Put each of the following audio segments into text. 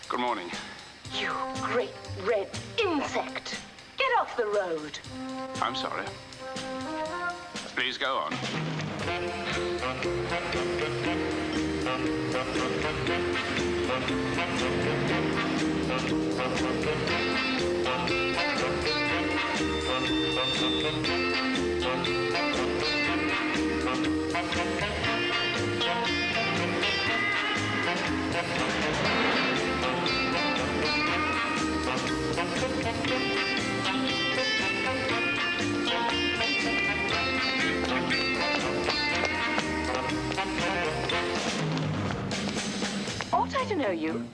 Good morning. You great red insect! Get off the road! I'm sorry. Please go on. Ought I to know you?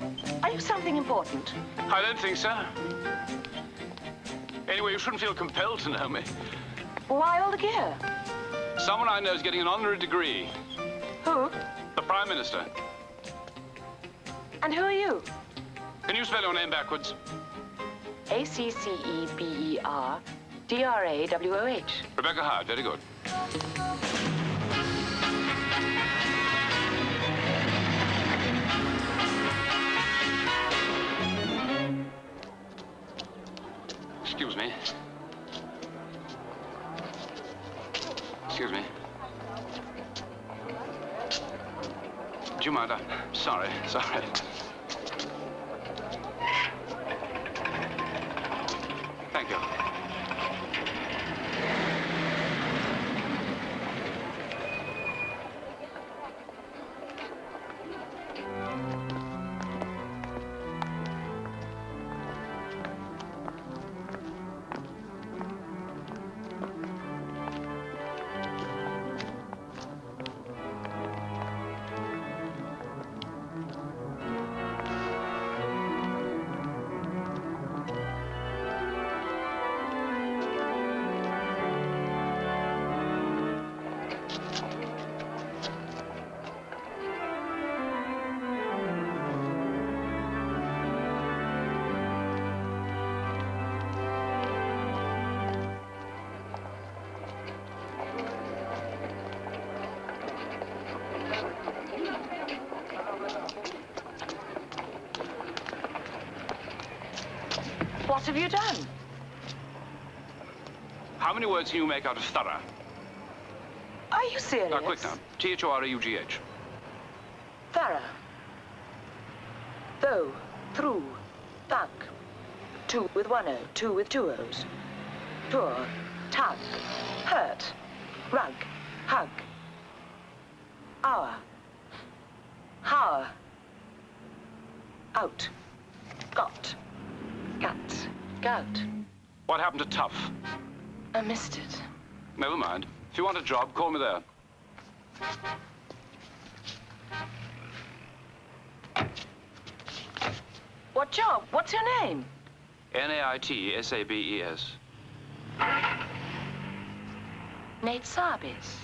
Are you something important? I don't think so. Anyway, you shouldn't feel compelled to know me. Why all the gear? Someone I know is getting an honorary degree. Who? The Prime Minister. And who are you? Can you spell your name backwards? A-C-C-E-B-E-R-D-R-A-W-O-H. Rebecca Howard, very good. Excuse me. Excuse me. Do you mind? I'm sorry. Thank you. What have you done? How many words can you make out of thorough? Are you serious? Now, quick now. T-H-O-R-A-U-G-H. Thorough. Though, through, thug. Two with one O, two with two O's. Tour, tug, hurt, rug, hug. Hour, hour. Out, got, gut, gout. What happened to tough? I missed it. Never mind. If you want a job, call me there. What job? What's your name? N-A-I-T-S-A-B-E-S. Nate Sarbis.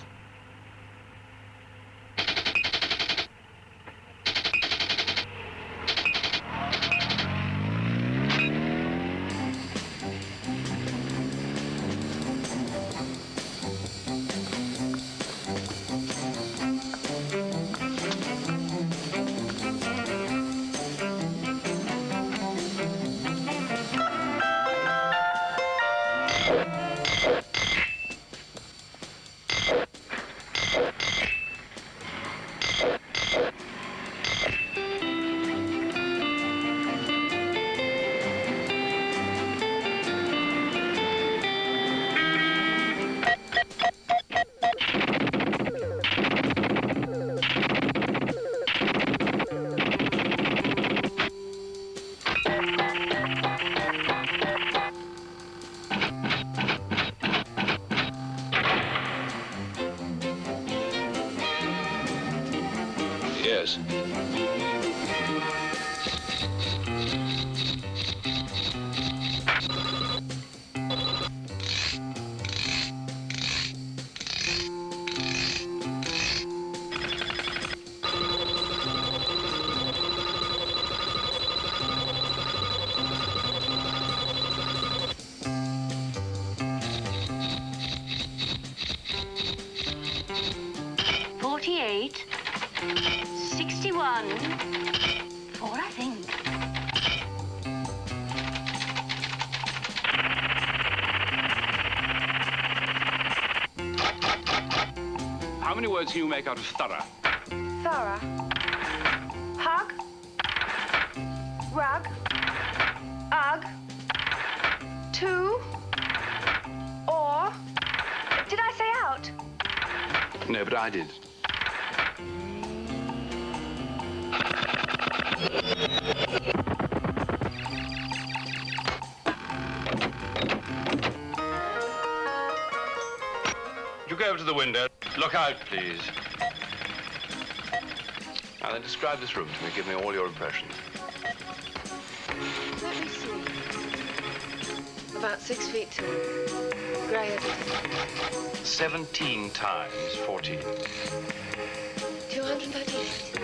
Yes. How many words can you make out of thorough? Thorough. Hug. Rug. Ugh. To. Or. Did I say out? No, but I did. You go over to the window. Look out, please. Now then, describe this room to me. Give me all your impressions. Let me see. About 6 feet tall. Grey everything. 17 times 14. 238.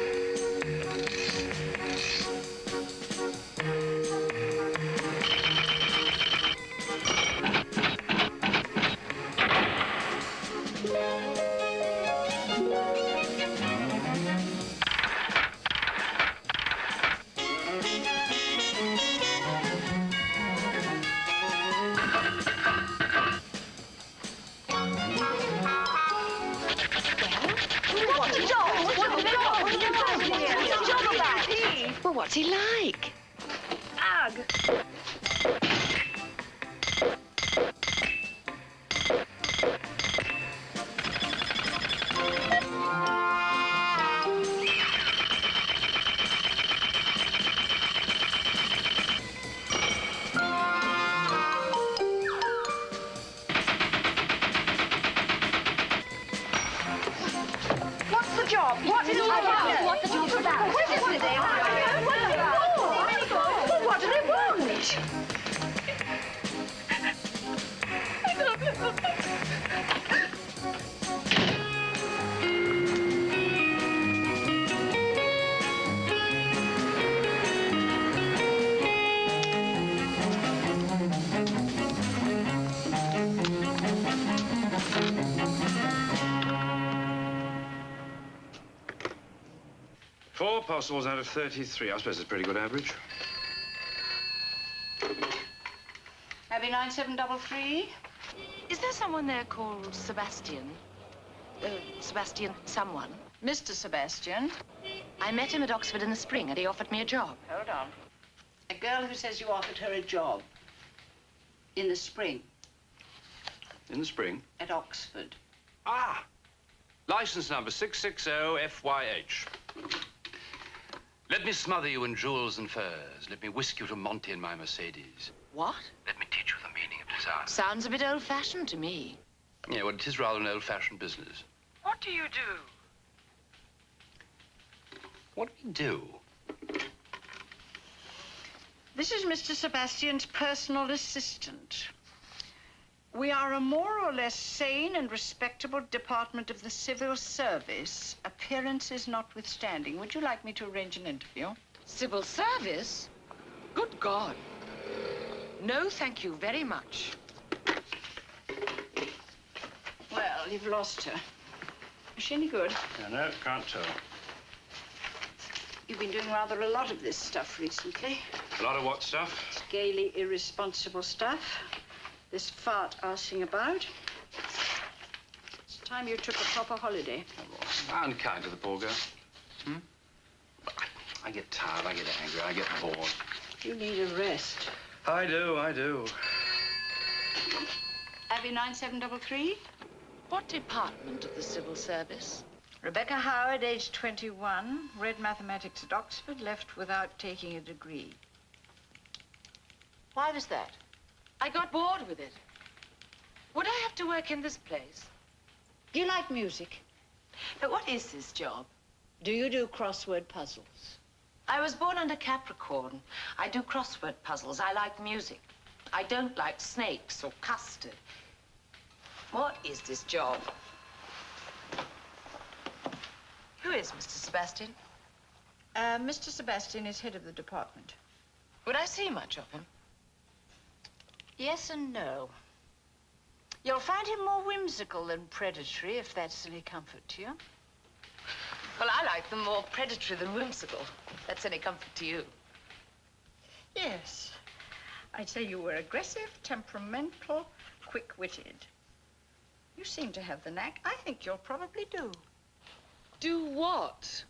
Well, what's he like? Ugh. What's the job? What is it about? What's the job about? What is it? What do they want? Four possibles out of 33. I suppose it's a pretty good average. Abby 9733. Is there someone there called Sebastian? Sebastian someone? Mr. Sebastian. I met him at Oxford in the spring and he offered me a job. Hold on. A girl who says you offered her a job in the spring In the spring? at Oxford. Ah! License number 660FYH. Let me smother you in jewels and furs. Let me whisk you to Monte in my Mercedes. What? Let me teach you the meaning of desire. Sounds a bit old-fashioned to me. Yeah, well, it is rather an old-fashioned business. What do you do? What do we do? This is Mr. Sebastian's personal assistant. We are a more or less sane and respectable department of the civil service, appearances notwithstanding. Would you like me to arrange an interview? Civil service? Good God. No, thank you very much. Well, you've lost her. Is she any good? No, can't tell. You've been doing rather a lot of this stuff recently. A lot of what stuff? It's gaily irresponsible stuff. This fart arsing about. It's time you took a proper holiday. Unkind to the poor girl. I get tired, I get angry, I get bored. You need a rest. I do. Abby 9733. What department of the civil service? Rebecca Howard, age 21, read mathematics at Oxford, left without taking a degree. Why was that? I got bored with it. Would I have to work in this place? Do you like music? But what is this job? Do you do crossword puzzles? I was born under Capricorn. I do crossword puzzles. I like music. I don't like snakes or custard. What is this job? Who is Mr. Sebastian? Mr. Sebastian is head of the department. Would I see much of him? Yes and no. You'll find him more whimsical than predatory, if that's any comfort to you. Well, I like them more predatory than whimsical. If that's any comfort to you. Yes. I'd say you were aggressive, temperamental, quick-witted. You seem to have the knack. I think you'll probably do. Do what?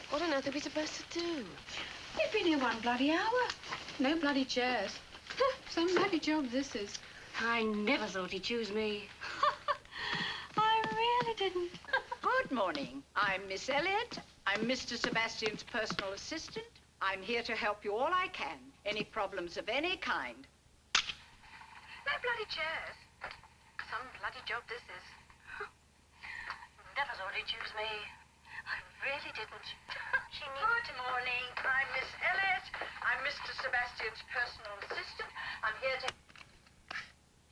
What on earth are we supposed to do? We've been here 1 bloody hour. No bloody chairs. Some bloody job this is. I never thought he'd choose me. I really didn't. Good morning. I'm Miss Elliot. I'm Mr. Sebastian's personal assistant. I'm here to help you all I can. Any problems of any kind. No bloody chairs. Some bloody job this is. Never thought he'd choose me. I really didn't. Good morning. I'm Miss Elliot. I'm Mr. Sebastian's personal assistant. I'm here to...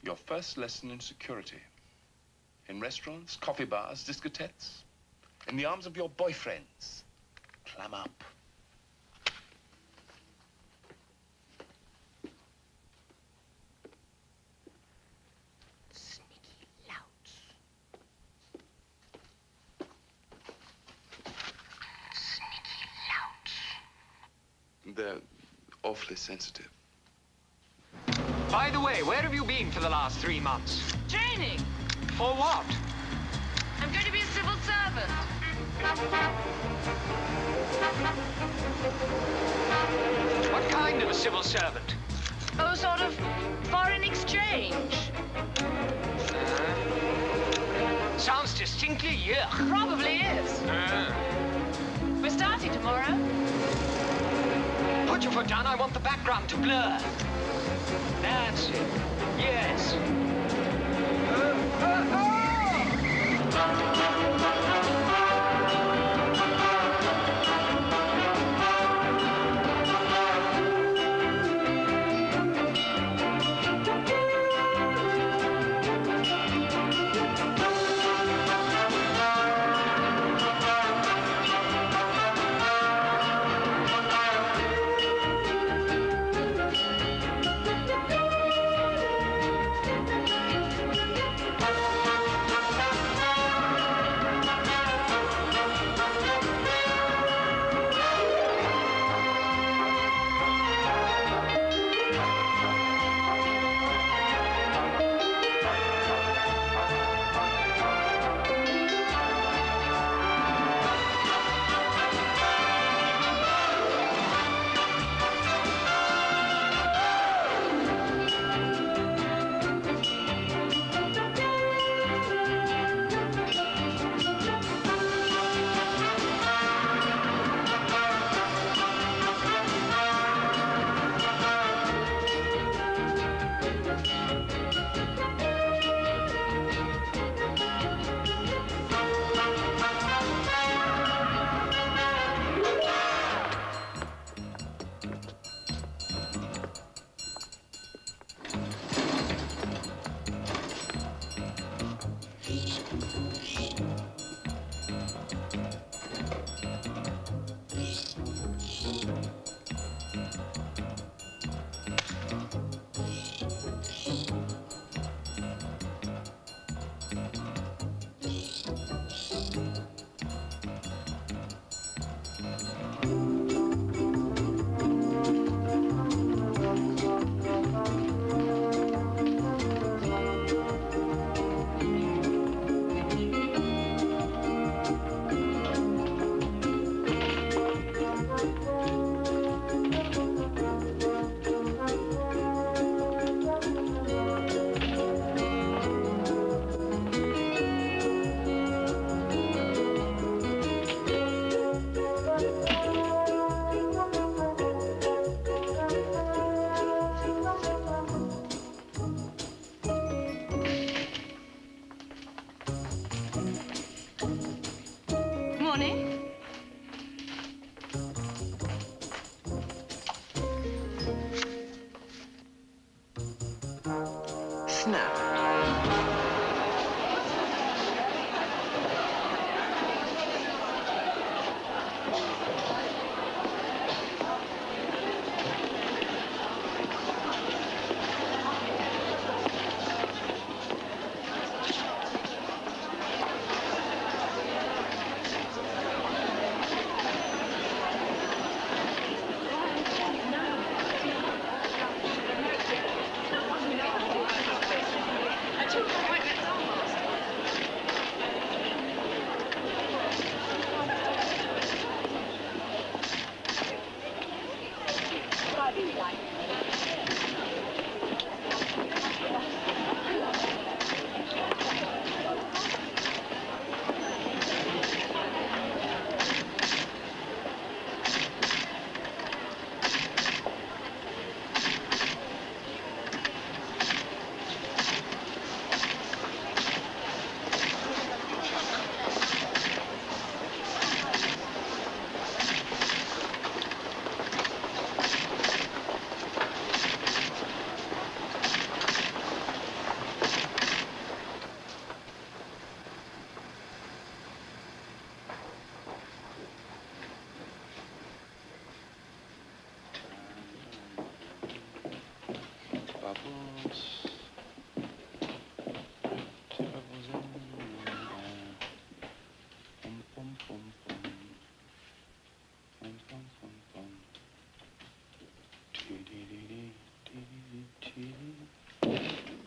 Your first lesson in security. In restaurants, coffee bars, discotheques. In the arms of your boyfriends. Clam up. Sneaky louts. Sneaky louts. They're awfully sensitive. By the way, where have you been for the last 3 months? Training. For what? I'm going to be a civil servant. What kind of a civil servant? Oh, sort of foreign exchange. Sounds distinctly yuck. Probably is. We're starting tomorrow. Put your foot down. I want the background to blur. That's it. Yes.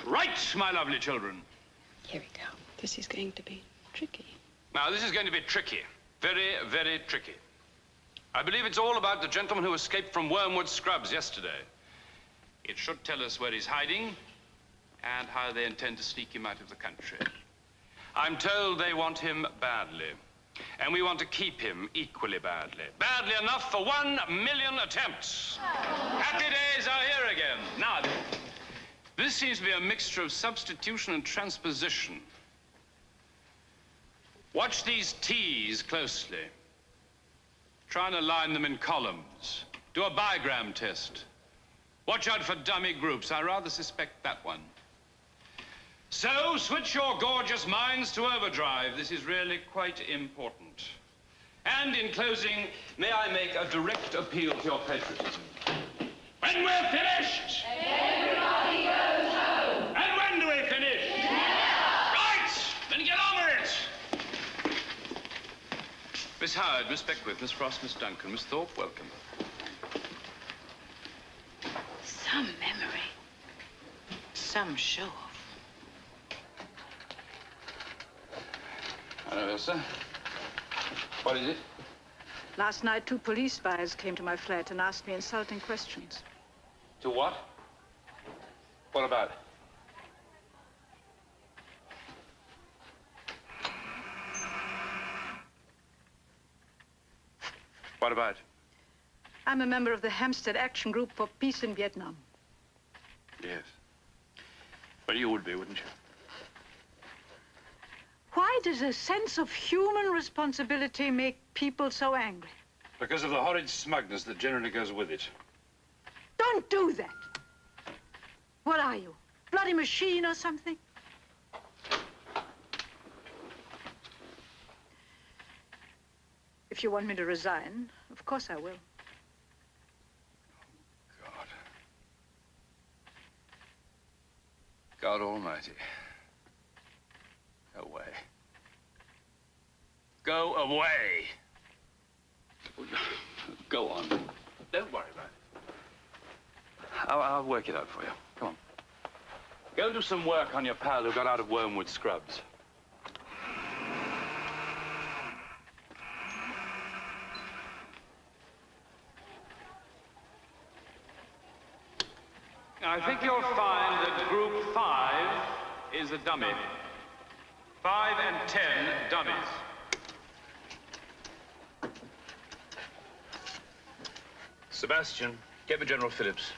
Right, my lovely children. Here we go. This is going to be tricky. Now, this is going to be tricky. Very, very tricky. I believe it's all about the gentleman who escaped from Wormwood Scrubs yesterday. It should tell us where he's hiding and how they intend to sneak him out of the country. I'm told they want him badly, and we want to keep him equally badly. Badly enough for 1 million attempts. Happy days are here again. Now, this seems to be a mixture of substitution and transposition. Watch these T's closely. Try and align them in columns. Do a bigram test. Watch out for dummy groups. I rather suspect that one. So, switch your gorgeous minds to overdrive. This is really quite important. And in closing, may I make a direct appeal to your patriotism. When we're finished, everybody goes home. And when do we finish? Never. Right, then get on with it. Miss Howard, Miss Beckwith, Miss Frost, Miss Duncan, Miss Thorpe, welcome. Some memory. Some show-off. Hello, Elsa. What is it? Last night, 2 police spies came to my flat and asked me insulting questions. To what? What about? What about? I'm a member of the Hampstead Action Group for Peace in Vietnam. Yes. Well, you would be, wouldn't you? Why does a sense of human responsibility make people so angry? Because of the horrid smugness that generally goes with it. Don't do that. What are you? Bloody machine or something? If you want me to resign, of course I will. God. God Almighty. Away. Go away. Go on. Don't worry about it. I'll work it out for you. Come on. Go and do some work on your pal who got out of Wormwood Scrubs. I think you'll find that group 5 is a dummy. 5 and 10 dummies. Sebastian, get me General Phillips.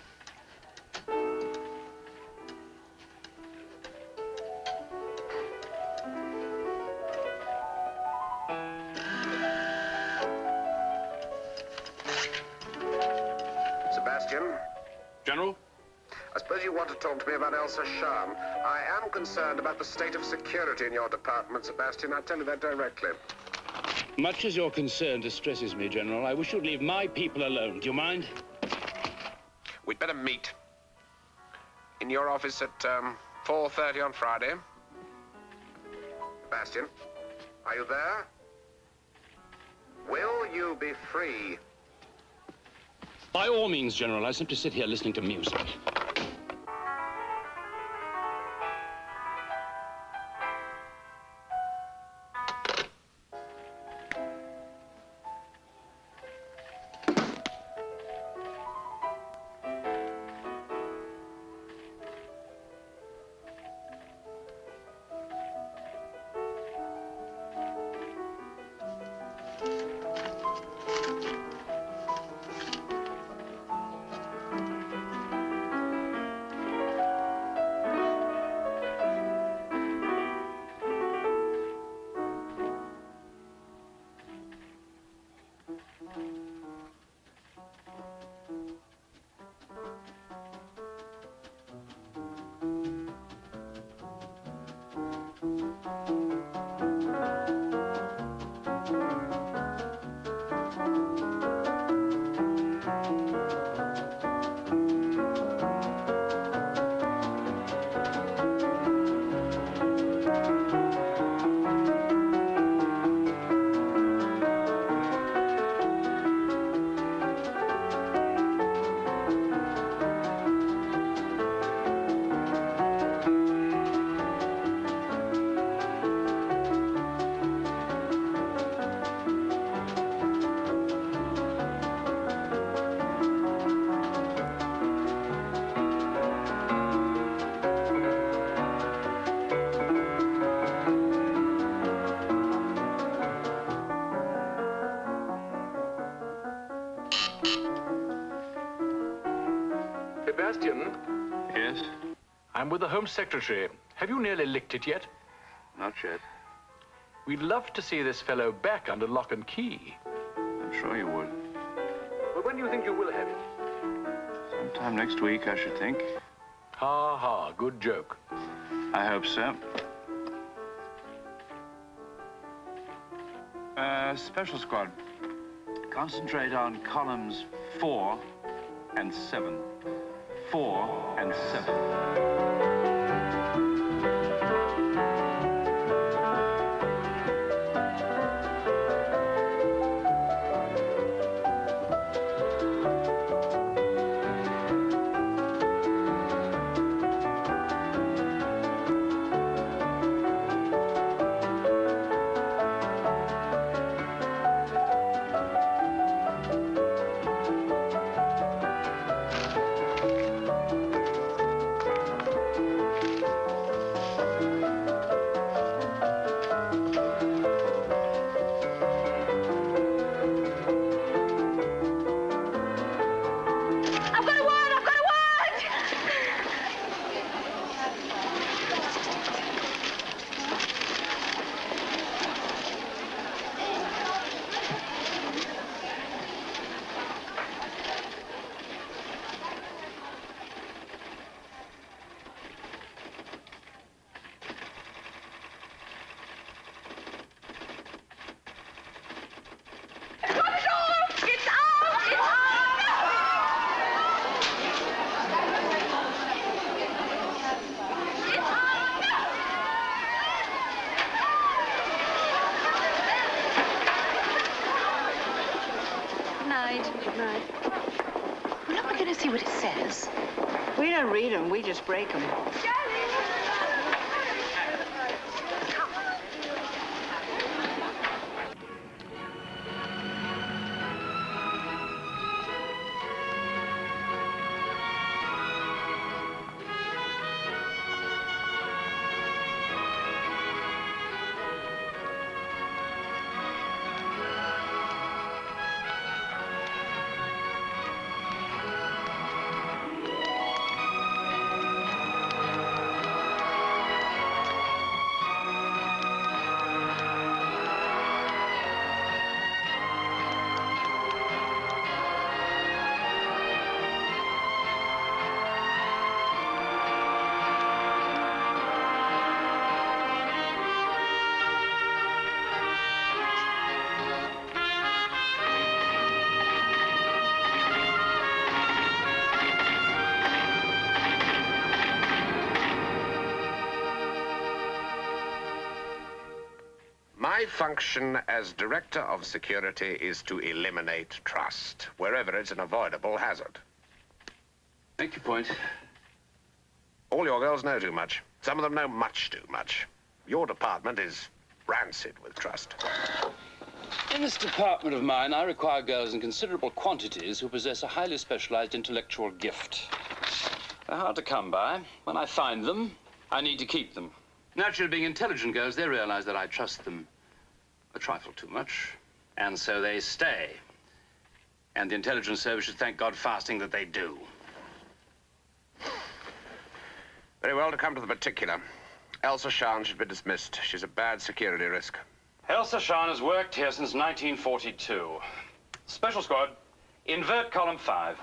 Sebastian? General? I suppose you want to talk to me about Elsa Sharm. I am concerned about the state of security in your department, Sebastian. I'll tell you that directly. Much as your concern distresses me, General, I wish you'd leave my people alone. Do you mind? We'd better meet. In your office at 4:30 on Friday. Sebastian, are you there? Will you be free? By all means, General. I simply sit here listening to music. Sebastian? Yes? I'm with the Home Secretary. Have you nearly licked it yet? Not yet. We'd love to see this fellow back under lock and key. I'm sure you would. But when do you think you will have it? Sometime next week, I should think. Ha ha, good joke. I hope so. Special squad. Concentrate on columns 4 and 7. 4 and 7. We're not going to see what it says. We don't read them, we just break them. My function as Director of Security is to eliminate trust, wherever it's an avoidable hazard. Make your point. All your girls know too much. Some of them know much too much. Your department is rancid with trust. In this department of mine, I require girls in considerable quantities who possess a highly specialized intellectual gift. They're hard to come by. When I find them, I need to keep them. Naturally, being intelligent girls, they realize that I trust them a trifle too much, and so they stay. And the intelligence service should thank God fasting that they do. Very well, to come to the particular. Elsa Shan should be dismissed. She's a bad security risk. Elsa Shan has worked here since 1942. Special squad, invert column 5.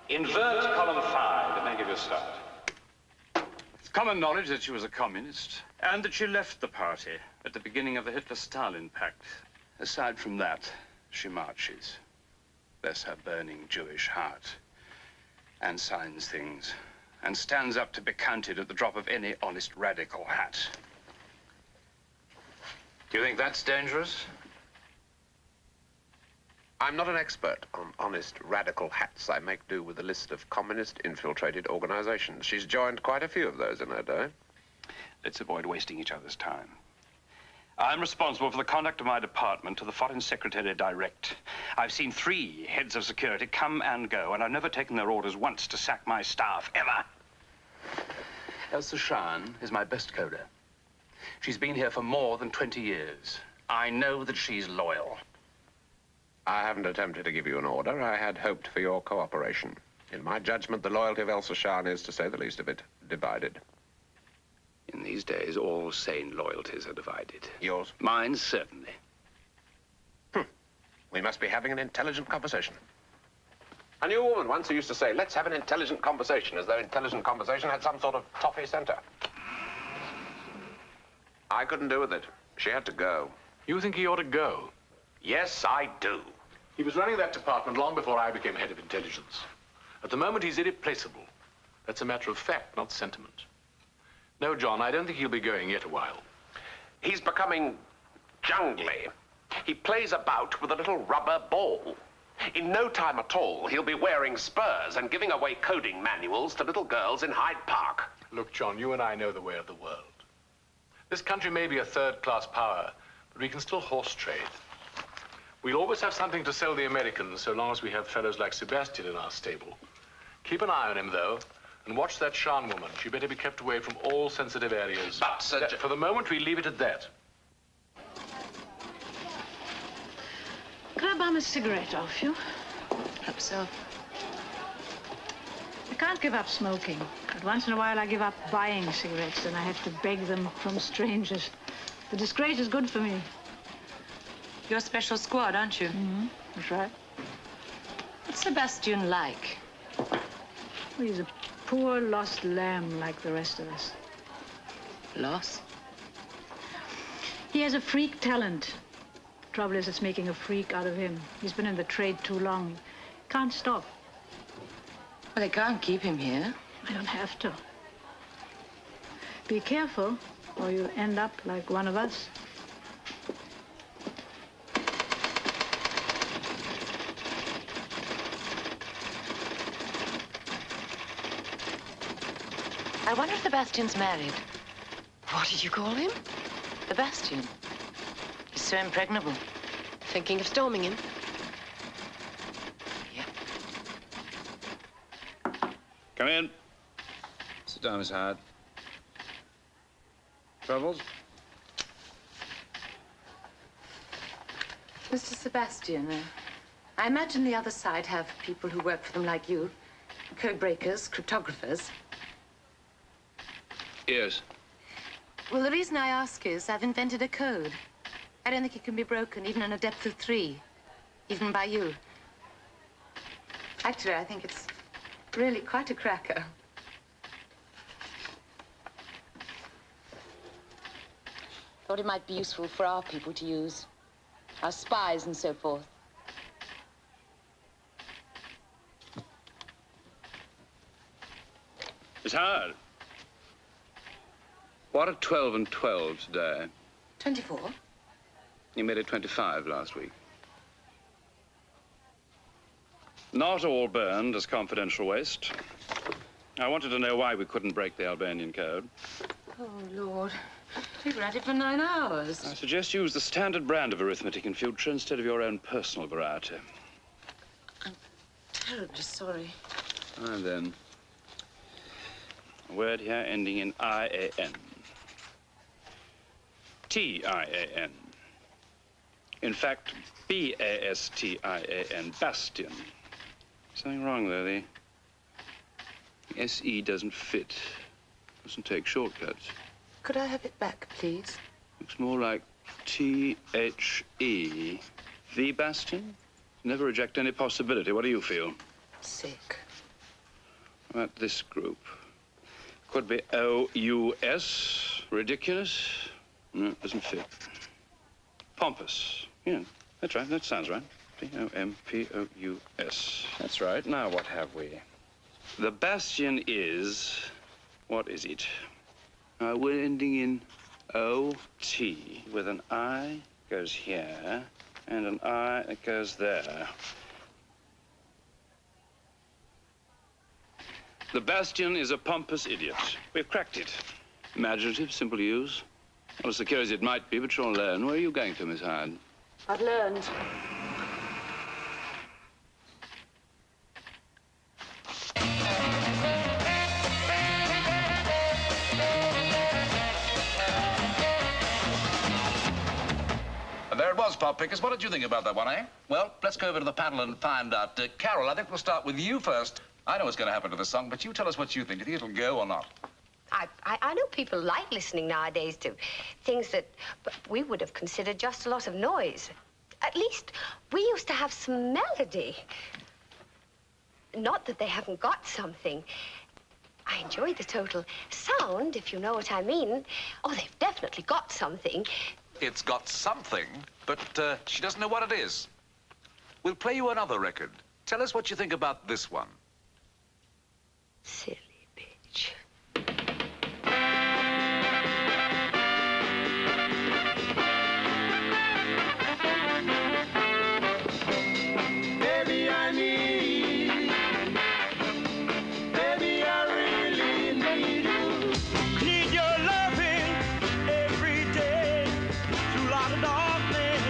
Invert column 5. It may give you a start. It's common knowledge that she was a communist and that she left the party at the beginning of the Hitler-Stalin Pact. Aside from that, she marches. Bless her burning Jewish heart. And signs things. And stands up to be counted at the drop of any honest radical hat. Do you think that's dangerous? I'm not an expert on honest radical hats. I make do with a list of communist-infiltrated organizations. She's joined quite a few of those in her day. Let's avoid wasting each other's time. I'm responsible for the conduct of my department to the Foreign Secretary direct. I've seen 3 heads of security come and go, and I've never taken their orders once to sack my staff, ever. Elsa Shan is my best coder. She's been here for more than 20 years. I know that she's loyal. I haven't attempted to give you an order. I had hoped for your cooperation. In my judgment, the loyalty of Elsa Shahn is, to say the least of it, divided. In these days, all sane loyalties are divided. Yours? Mine, certainly. We must be having an intelligent conversation. I knew a woman once who used to say, let's have an intelligent conversation, as though intelligent conversation had some sort of toffee center. I couldn't do with it. She had to go. You think he ought to go? Yes, I do. He was running that department long before I became head of intelligence. At the moment, he's irreplaceable. That's a matter of fact, not sentiment. No, John, I don't think he'll be going yet a while. He's becoming jungly. He plays about with a little rubber ball. In no time at all, he'll be wearing spurs and giving away coding manuals to little girls in Hyde Park. Look, John, you and I know the way of the world. This country may be a third-class power, but we can still horse trade. We'll always have something to sell the Americans so long as we have fellows like Sebastian in our stable. Keep an eye on him, though, and watch that Shahn woman. She better be kept away from all sensitive areas. But, Sir... For the moment, we leave it at that. Could I bum a cigarette off you? Hope so. I can't give up smoking, but once in a while I give up buying cigarettes and I have to beg them from strangers. The disgrace is good for me. You're special squad, aren't you? Mm-hmm. That's right. What's Sebastian like? Well, he's a poor lost lamb like the rest of us. Lost? He has a freak talent. Trouble is, it's making a freak out of him. He's been in the trade too long. Can't stop. Well, they can't keep him here. I don't have to. Be careful, or you'll end up like one of us. I wonder if Sebastian's married. What did you call him? Sebastian. He's so impregnable. Thinking of storming him? Yeah. Come in. Sit down, Miss Howard. Troubles? Mr. Sebastian, I imagine the other side have people who work for them like you. Code breakers, cryptographers. Yes. Well, the reason I ask is I've invented a code. I don't think it can be broken, even in a depth of 3. Even by you. Actually, I think it's really quite a cracker. Thought it might be useful for our people to use. Our spies and so forth. Miss Howard. What are 12 and 12 today? 24? You made it 25 last week. Not all burned as confidential waste. I wanted to know why we couldn't break the Albanian code. Oh, Lord. We were at it for 9 hours. I suggest you use the standard brand of arithmetic in future instead of your own personal variety. I'm terribly sorry. And then, a word here ending in I-A-N. T-I-A-N. In fact, B-A-S-T-I-A-N, Bastian. Something wrong there. The S-E doesn't fit. Doesn't take shortcuts. Could I have it back, please? Looks more like T-H-E. The Bastian? Never reject any possibility. What do you feel? Sick. How about this group? Could be O-U-S. Ridiculous? No, doesn't fit. Pompous. Yeah, that's right. That sounds right. P-O-M-P-O-U-S. That's right. Now what have we? The Bastion is... What is it? We're ending in O-T with an I goes here and an I that goes there. The Bastion is a pompous idiot. We've cracked it. Imaginative, simple to use. Not as secure as it might be, but you'll learn. Where are you going to, Miss Howard? I've learned. There it was, Pop Pickers. What did you think about that one, eh? Well, let's go over to the panel and find out. Carol, I think we'll start with you first. I know what's going to happen to the song, but you tell us what you think. Do you think it'll go or not? I know people like listening nowadays to things that we would have considered just a lot of noise. At least we used to have some melody. Not that they haven't got something. I enjoy the total sound, if you know what I mean. Oh, they've definitely got something. It's got something, but she doesn't know what it is. We'll play you another record. Tell us what you think about this one. Silly bitch. Baby, I really need you. Need your loving every day. Through a lot of darkness,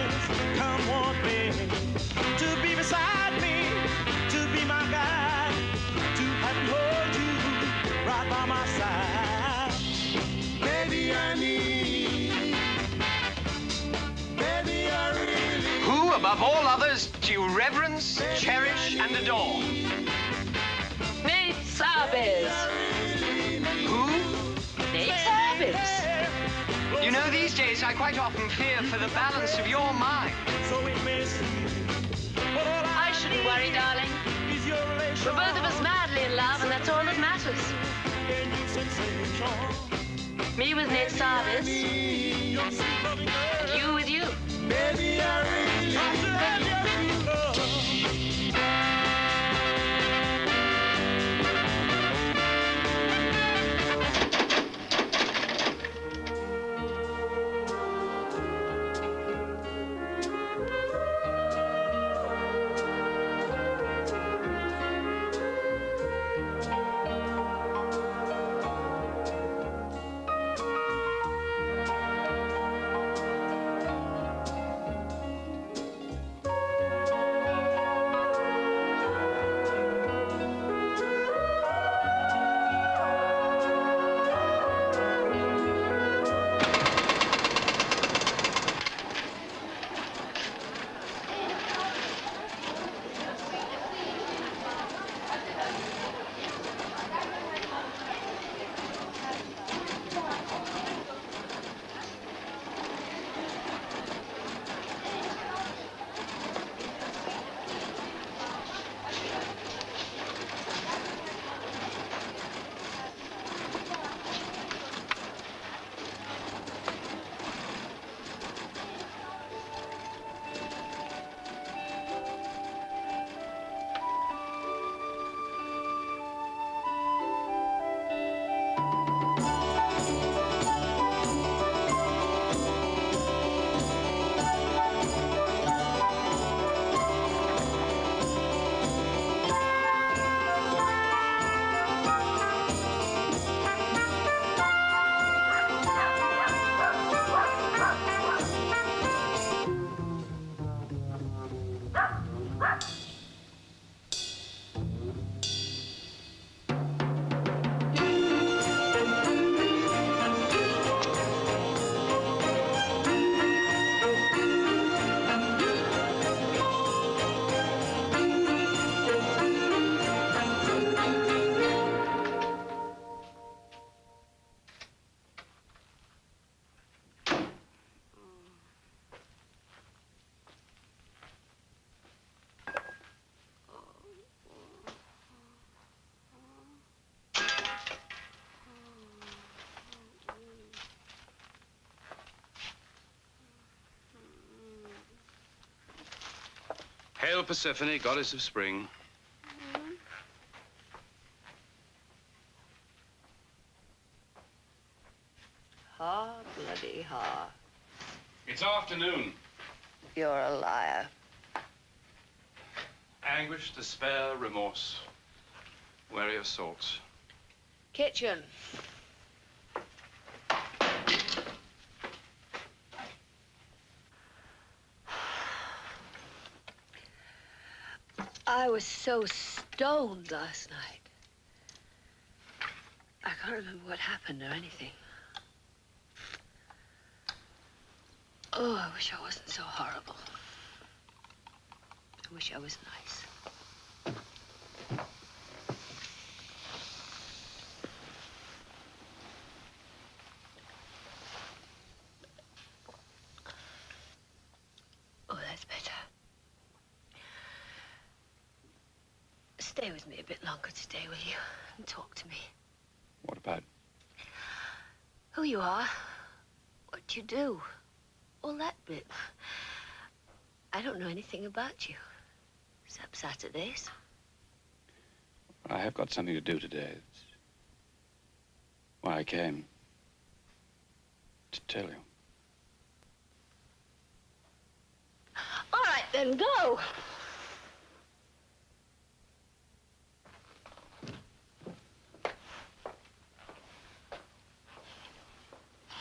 come want me. To be beside me, to be my guide, to have and hold you right by my side. Baby, I need. Baby, I really. Who, above all others, do you reverence, cherish, and adore? Nate Sabes. Who? Nate Sabes. You know, these days, I quite often fear for the balance of your mind. I shouldn't worry, darling. We're both of us madly in love, and that's all that matters. Me with Nate Sabes, and you with you. Baby, I really love you. Hail Persephone, goddess of spring. Ha, bloody ha. It's afternoon. You're a liar. Anguish, despair, remorse. Wary of salts. Kitchen. I was so stoned last night. I can't remember what happened or anything. Oh, I wish I wasn't so horrible. I wish I was nice. with me a bit longer today, will you? And talk to me. What about? Who you are, what you do, all that bit. I don't know anything about you, except Saturdays. I have got something to do today. It's why I came. To tell you. All right, then, go.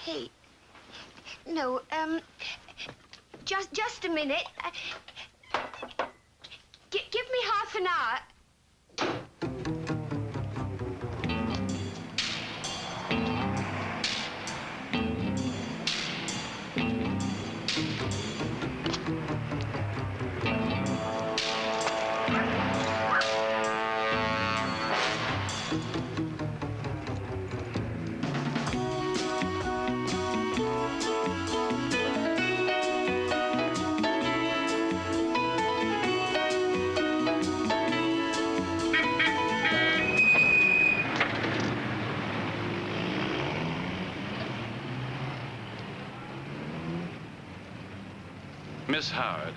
Hey, no, just a minute. Give me half an hour. Miss Howard.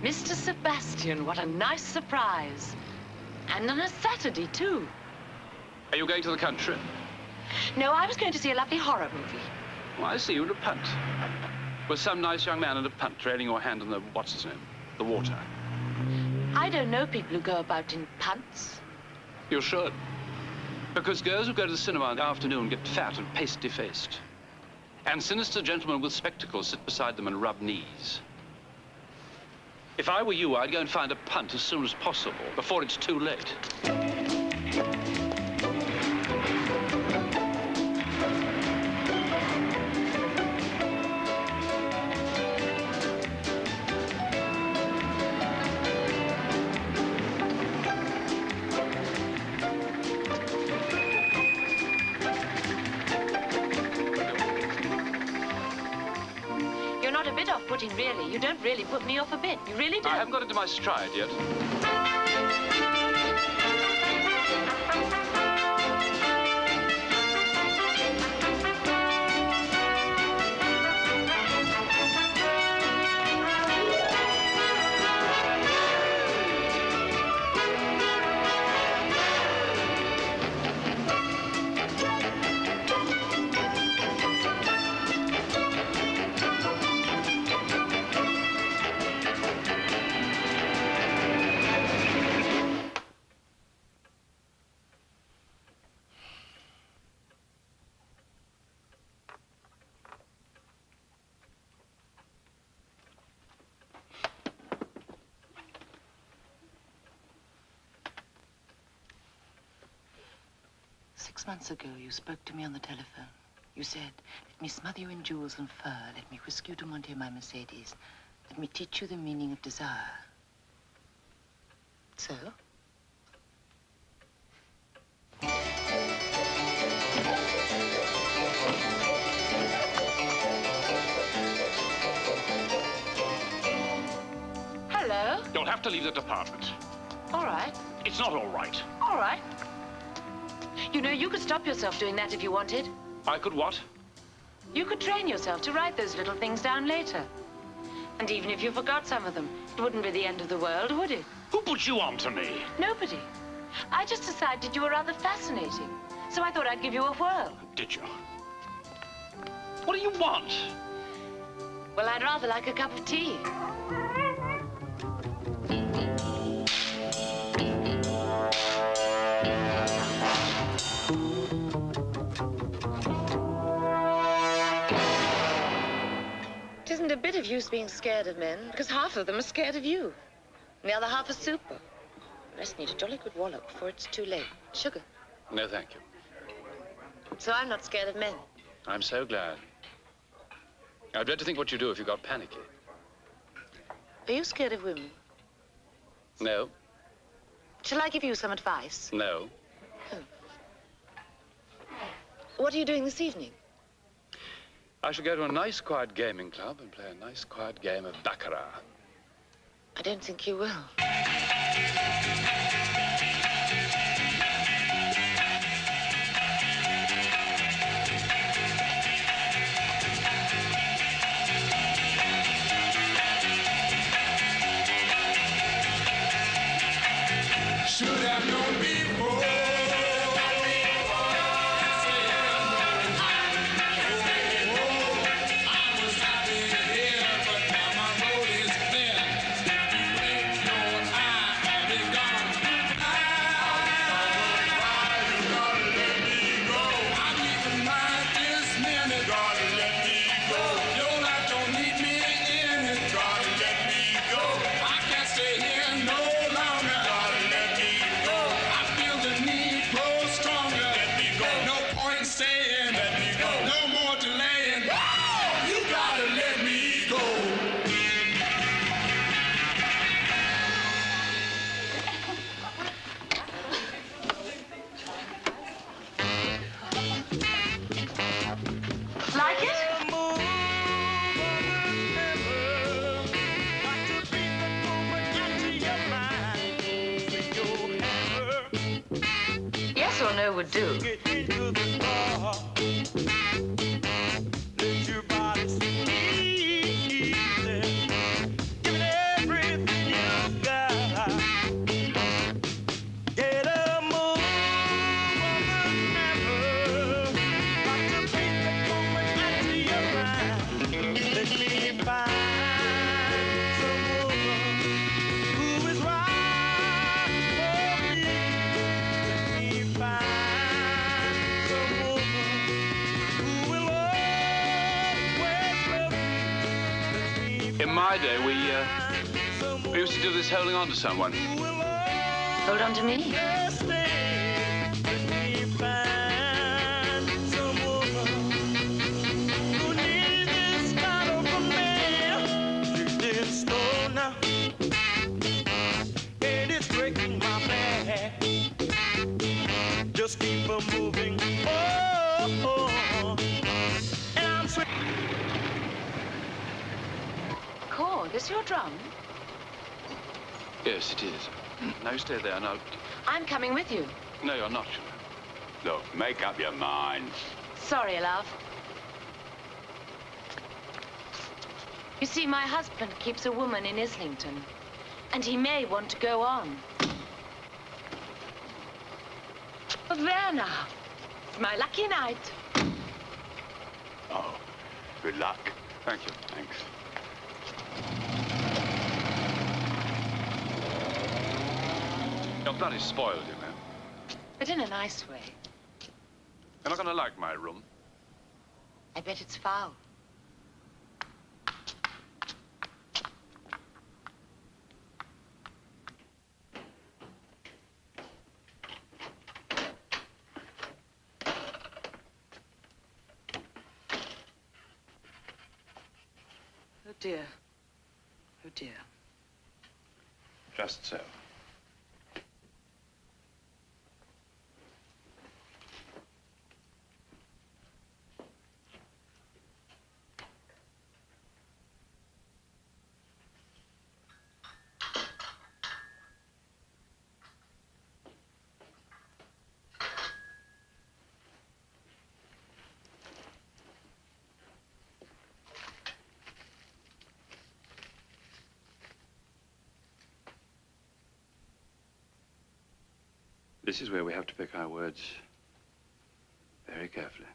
Mr. Sebastian, what a nice surprise. And on a Saturday, too. Are you going to the country? No, I was going to see a lovely horror movie. Well, I see you in a punt. With some nice young man in a punt, trailing your hand in the, what's his name? The water. I don't know people who go about in punts. You should. Because girls who go to the cinema in the afternoon get fat and pasty-faced. And sinister gentlemen with spectacles sit beside them and rub knees. If I were you, I'd go and find a punt as soon as possible, before it's too late. You're not a bit off-putting, really. You don't really put me off a bit. You really don't. I haven't got into my stride yet. Six months ago, you spoke to me on the telephone. You said, let me smother you in jewels and fur. Let me whisk you to Monte my Mercedes. Let me teach you the meaning of desire. So? Hello? You'll have to leave the department. All right. It's not all right. All right. You know, you could stop yourself doing that if you wanted. I could what? You could train yourself to write those little things down later. And even if you forgot some of them, it wouldn't be the end of the world, would it? Who put you on to me? Nobody. I just decided you were rather fascinating, so I thought I'd give you a whirl. Did you? What do you want? Well, I'd rather like a cup of tea. It isn't a bit of use being scared of men, because half of them are scared of you. And the other half are super. The rest need a jolly good wallop before it's too late. Sugar? No, thank you. So I'm not scared of men. I'm so glad. I dread to think what you'd do if you got panicky. Are you scared of women? No. Shall I give you some advice? No. Oh. What are you doing this evening? I shall go to a nice, quiet gaming club and play a nice, quiet game of baccarat. I don't think you will. Yes or no would do. Get into the bar. Let your body squeeze it. Give it everything you got. Get a move on the never. Got to beat the moment out to your mind. Let me find some woman who is right for me. Let me find some woman who will always love me. In my day, we used to do this holding on to someone. Hold on to me. Just keep on moving. Oh, and I'm sweet. Cord, is your drum? Yes, it is. Now, you stay there. Now, I'm coming with you. no, you're not. Look, make up your mind. Sorry, love. You see, my husband keeps a woman in Islington, and he may want to go on. But there now. It's my lucky night. Oh, good luck. Thank you. Thanks. You're bloody spoiled, you know. But in a nice way. You're not going to like my room. I bet it's foul. Oh, dear. Oh, dear. Just so. This is where we have to pick our words very carefully.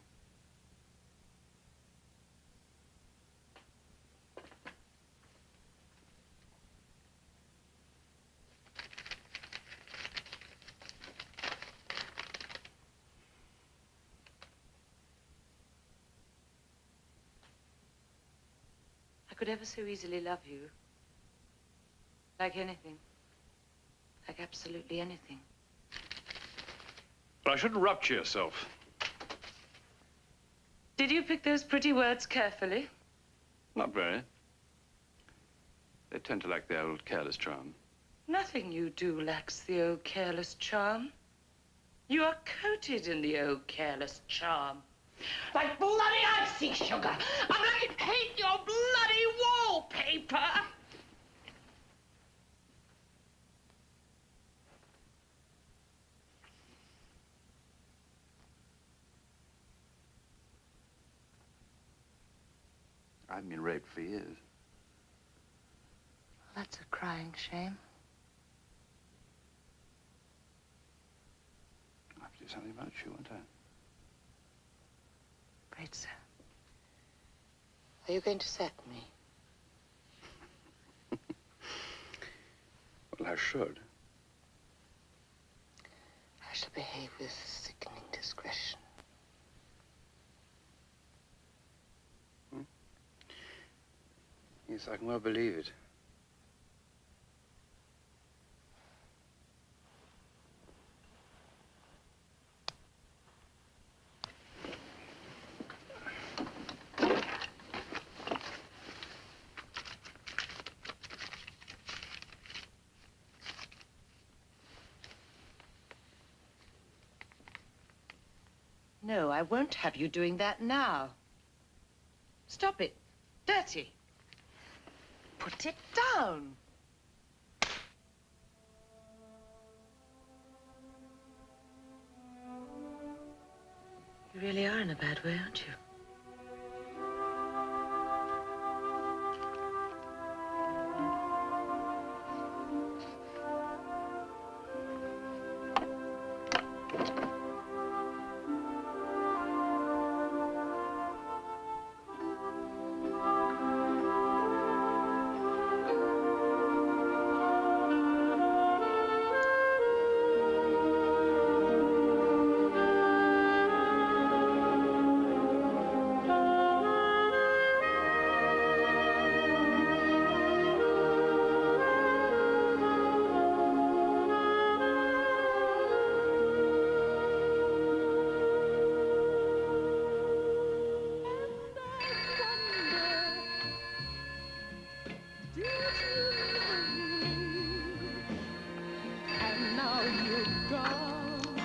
I could ever so easily love you. Like anything. Like absolutely anything. But I shouldn't rupture yourself. Did you pick those pretty words carefully? Not very. They tend to lack the old careless charm. Nothing you do lacks the old careless charm. You are coated in the old careless charm. Like bloody icy sugar. And I hate your bloody wallpaper. I've been raped for years. That's a crying shame. I have to do something about you, won't I? Great, sir. Are you going to set me? Well, I should. I shall behave with sickening discretion. Yes, I can well believe it. No, I won't have you doing that now. Stop it. Dirty. Put it down. You really are in a bad way, aren't you?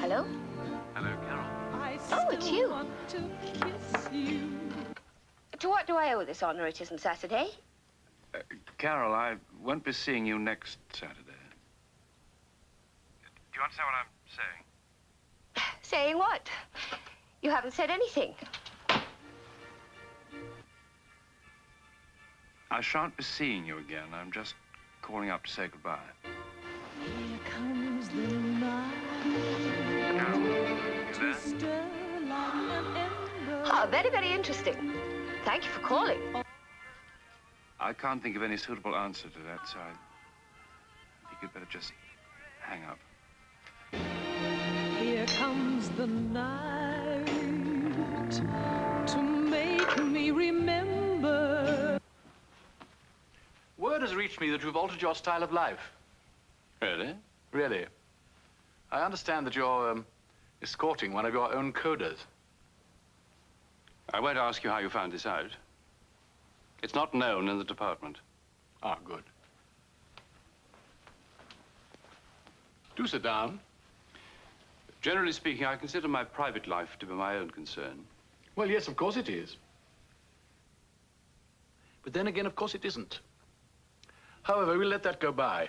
Hello? Hello, Carol. Oh, it's you. To what do I owe this honor? It isn't Saturday. Carol, I won't be seeing you next Saturday. Do you understand what I'm saying? Saying what? You haven't said anything. I shan't be seeing you again. I'm just calling up to say goodbye. Here comes the night. Carol, you there? Oh, very, very interesting. Thank you for calling. I can't think of any suitable answer to that, so I think you'd better just hang up. Here comes the night to make me remember. Word has reached me that you've altered your style of life. Really? Really. I understand that you're escorting one of your own coders. I won't ask you how you found this out. It's not known in the department. Ah, good. Do sit down. Generally speaking, I consider my private life to be my own concern. Well, yes, of course it is. But then again, of course it isn't. However, we'll let that go by.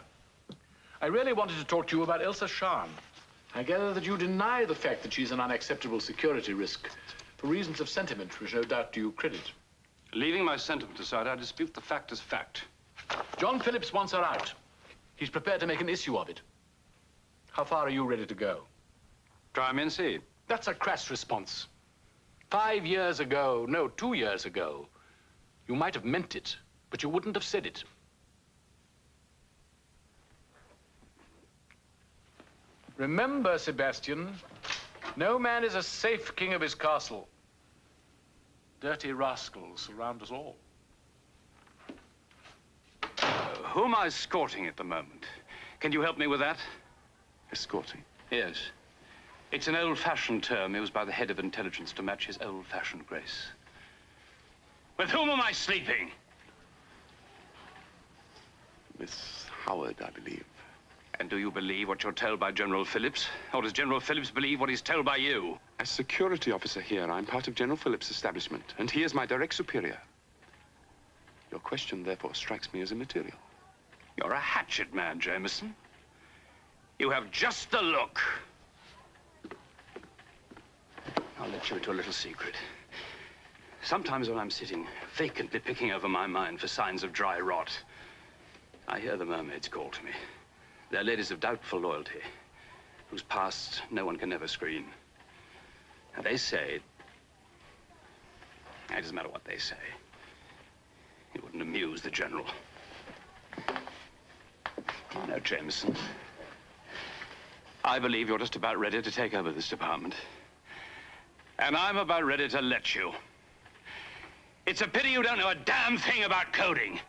I really wanted to talk to you about Elsa Scharn. I gather that you deny the fact that she's an unacceptable security risk for reasons of sentiment, which no doubt do you credit. Leaving my sentiment aside, I dispute the fact as fact. John Phillips wants her out. He's prepared to make an issue of it. How far are you ready to go? Try me and see. That's a crass response. 5 years ago, no, 2 years ago, you might have meant it, but you wouldn't have said it. Remember, Sebastian, no man is a safe king of his castle. Dirty rascals surround us all. Who am I escorting at the moment? Can you help me with that? Escorting? Yes. It's an old-fashioned term used by the head of intelligence to match his old-fashioned grace. With whom am I sleeping? Miss Howard, I believe. And do you believe what you're told by General Phillips? Or does General Phillips believe what he's told by you? As security officer here, I'm part of General Phillips' establishment, and he is my direct superior. Your question, therefore, strikes me as immaterial. You're a hatchet man, Jameson. You have just the look. I'll let you into a little secret. Sometimes when I'm sitting vacantly picking over my mind for signs of dry rot, I hear the mermaids call to me. They're ladies of doubtful loyalty, whose past no one can ever screen. And they say, it doesn't matter what they say, it wouldn't amuse the general. No, Jameson, I believe you're just about ready to take over this department. And I'm about ready to let you. It's a pity you don't know a damn thing about coding.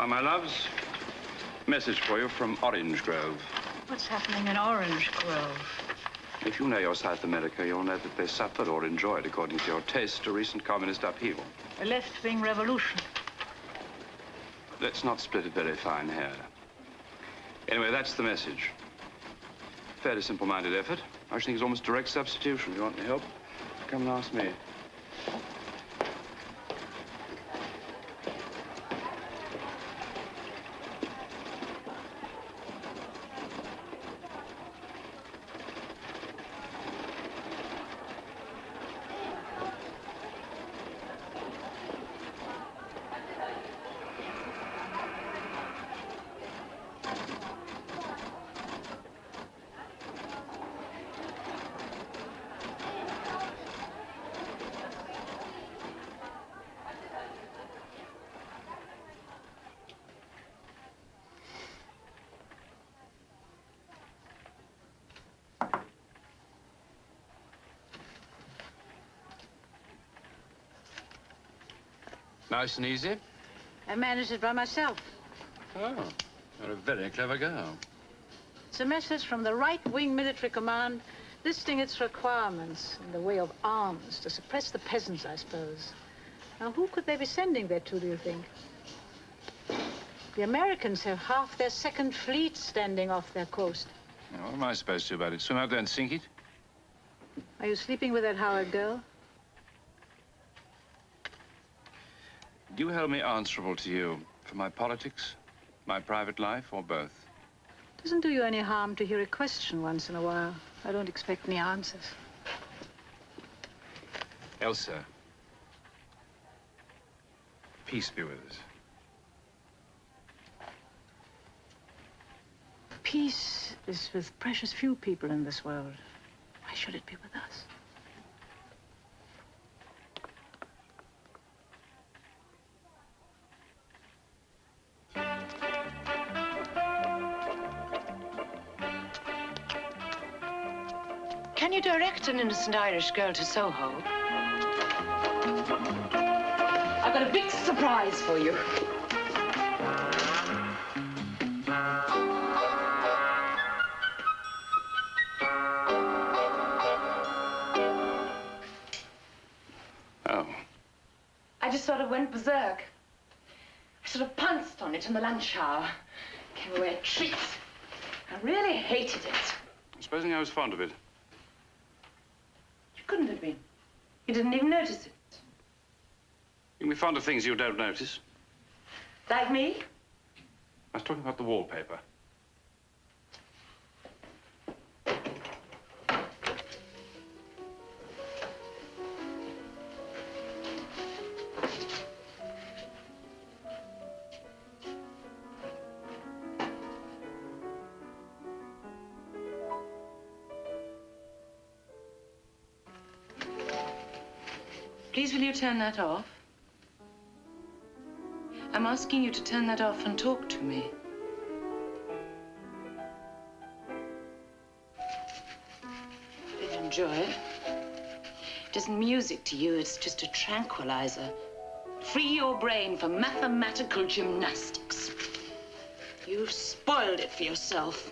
My loves, message for you from Orange Grove. What's happening in Orange Grove? If you know your South America, you'll know that they suffered or enjoyed, according to your taste, a recent communist upheaval. A left-wing revolution. Let's not split it very fine here. Anyway, that's the message. Fairly simple-minded effort. I should think it's almost direct substitution. You want any help? Come and ask me. Nice and easy? I managed it by myself. Oh, you're a very clever girl. It's a message from the right-wing military command listing its requirements in the way of arms to suppress the peasants, I suppose. Now, who could they be sending that to, do you think? The Americans have half their second fleet standing off their coast. Now, what am I supposed to do about it? Swim out there and sink it? Are you sleeping with that Howard girl? Do you hold me answerable to you for my politics, my private life, or both? It doesn't do you any harm to hear a question once in a while. I don't expect any answers. Elsa, peace be with us. Peace is with precious few people in this world. Why should it be with us? Can you direct an innocent Irish girl to Soho? I've got a big surprise for you. Oh. I just sort of went berserk. I sort of pounced on it in the lunch hour. Gave away a treat. I really hated it. Supposing I was fond of it. You couldn't have been. You didn't even notice it. You can be fond of things you don't notice. Like me? I was talking about the wallpaper. Please, will you turn that off? I'm asking you to turn that off and talk to me. Did you enjoy it? It isn't music to you, it's just a tranquilizer. Free your brain for mathematical gymnastics. You've spoiled it for yourself.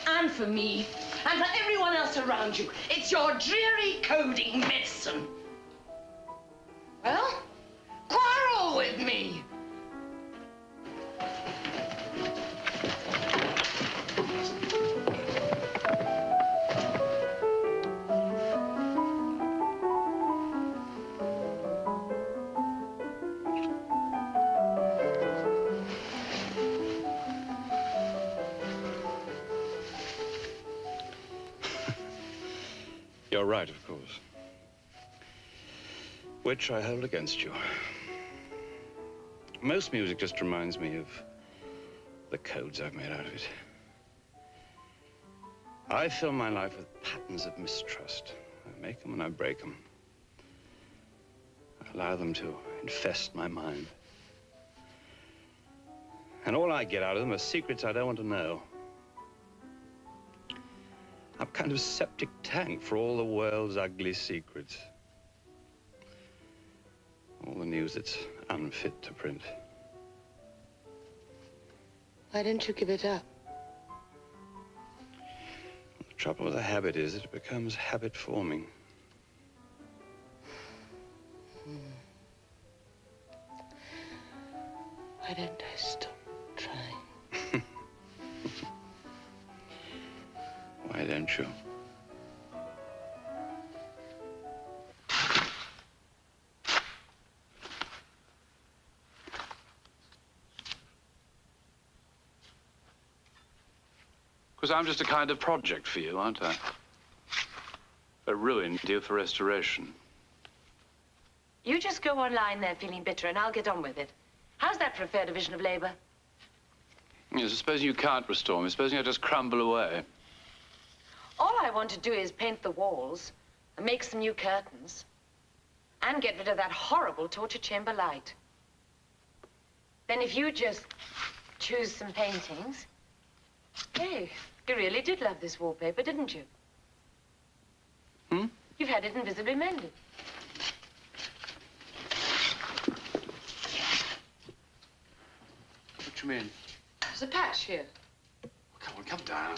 And for me. And for everyone else around you. It's your dreary coding medicine. Well, quarrel with me. You're right, of course. Which I hold against you. Most music just reminds me of the codes I've made out of it. I fill my life with patterns of mistrust. I make them and I break them. I allow them to infest my mind. And all I get out of them are secrets I don't want to know. I'm kind of septic tank for all the world's ugly secrets. All the news that's unfit to print. Why don't you give it up? The trouble with a habit is that it becomes habit forming. Why don't I stop trying? Why don't you? Because I'm just a kind of project for you, aren't I? A ruin due for restoration. You just go online there feeling bitter and I'll get on with it. How's that for a fair division of labor? Yes, supposing you can't restore me, supposing I just crumble away. All I want to do is paint the walls and make some new curtains and get rid of that horrible torture chamber light. Then if you just choose some paintings, hey, you really did love this wallpaper, didn't you? You've had it invisibly mended. do you mean? There's a patch here. Oh, come on, come down.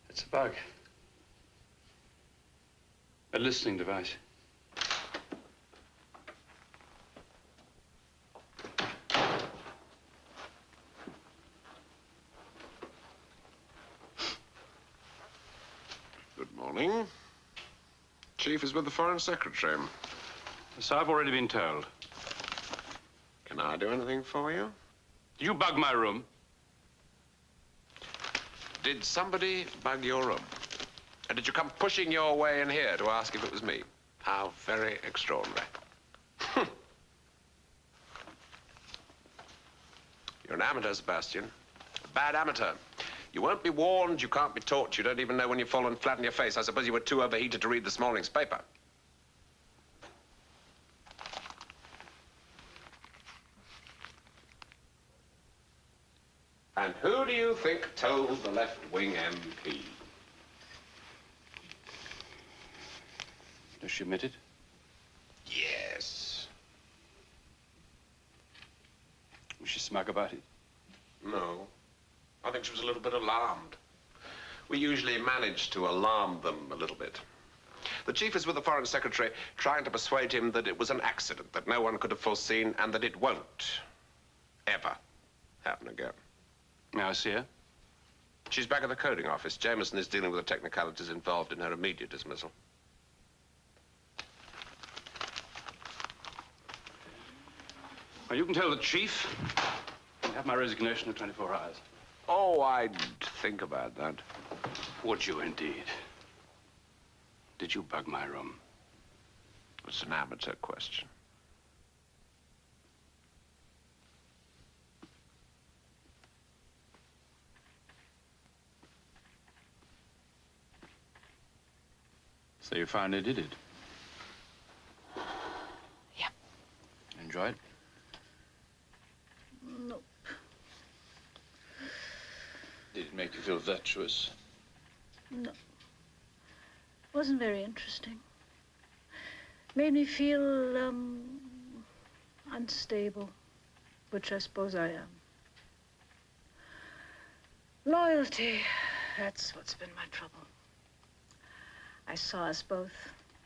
It's a bug. A listening device. Good morning. Chief is with the Foreign Secretary. So I've already been told. Can I do anything for you? Did you bug my room? Did somebody bug your room? And did you come pushing your way in here to ask if it was me? How very extraordinary. You're an amateur, Sebastian. A bad amateur. You won't be warned, you can't be taught, you don't even know when you've fallen flat on your face. I suppose you were too overheated to read this morning's paper. And who do you think told the left-wing MP? Does she admit it? Yes. Was she smug about it? No. I think she was a little bit alarmed. We usually manage to alarm them a little bit. The chief is with the Foreign Secretary, trying to persuade him that it was an accident, that no one could have foreseen, and that it won't ever happen again. May I see her? She's back at the coding office. Jameson is dealing with the technicalities involved in her immediate dismissal. Well, you can tell the chief. I have my resignation in 24 hours. Oh, I'd think about that. Would you indeed? Did you bug my room? It's an amateur question. So you finally did it? Yep. Enjoy it? Nope. Did it make you feel virtuous? No. Wasn't very interesting. Made me feel, unstable, which I suppose I am. Loyalty, that's what's been my trouble. I saw us both,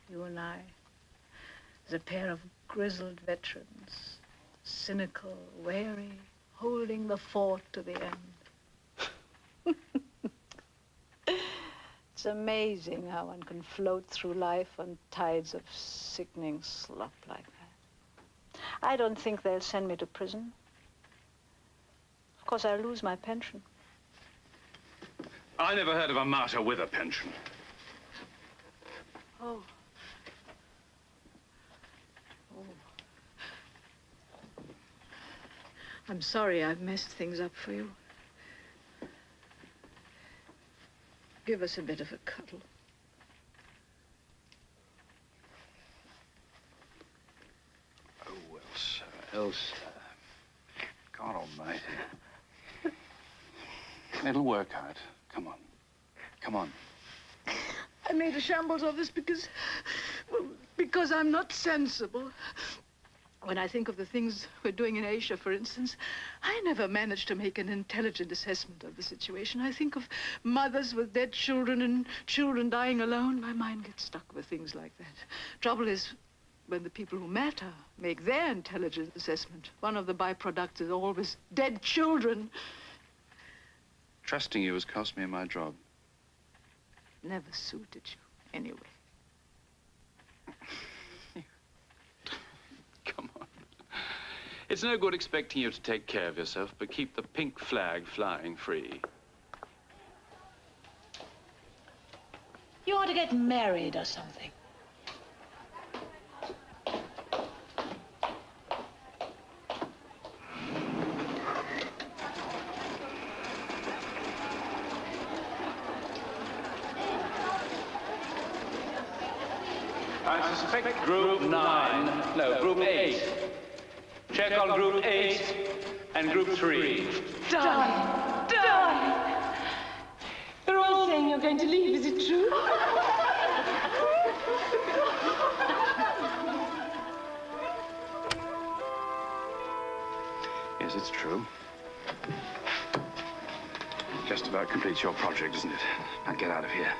you and I, as a pair of grizzled veterans, cynical, wary, holding the fort to the end. It's amazing how one can float through life on tides of sickening slop like that. I don't think they'll send me to prison. Of course, I'll lose my pension. I never heard of a martyr with a pension. Oh. Oh. I'm sorry I've messed things up for you. Give us a bit of a cuddle. Oh, Elsa, Elsa. God almighty. It'll work out. Come on. Come on. I made a shambles of this because I'm not sensible. When I think of the things we're doing in Asia, for instance, I never managed to make an intelligent assessment of the situation. I think of mothers with dead children and children dying alone. My mind gets stuck with things like that. Trouble is, when the people who matter make their intelligent assessment, one of the byproducts is always dead children. Trusting you has cost me my job. Never suited you, anyway. Come on. It's no good expecting you to take care of yourself, but keep the pink flag flying free. You ought to get married or something. I suspect group 9, no, group 8. Check on group 8 and group 3. Darling, darling. They're all saying you're going to leave, is it true? Yes, it's true. Just about completes your project, doesn't it? Now get out of here.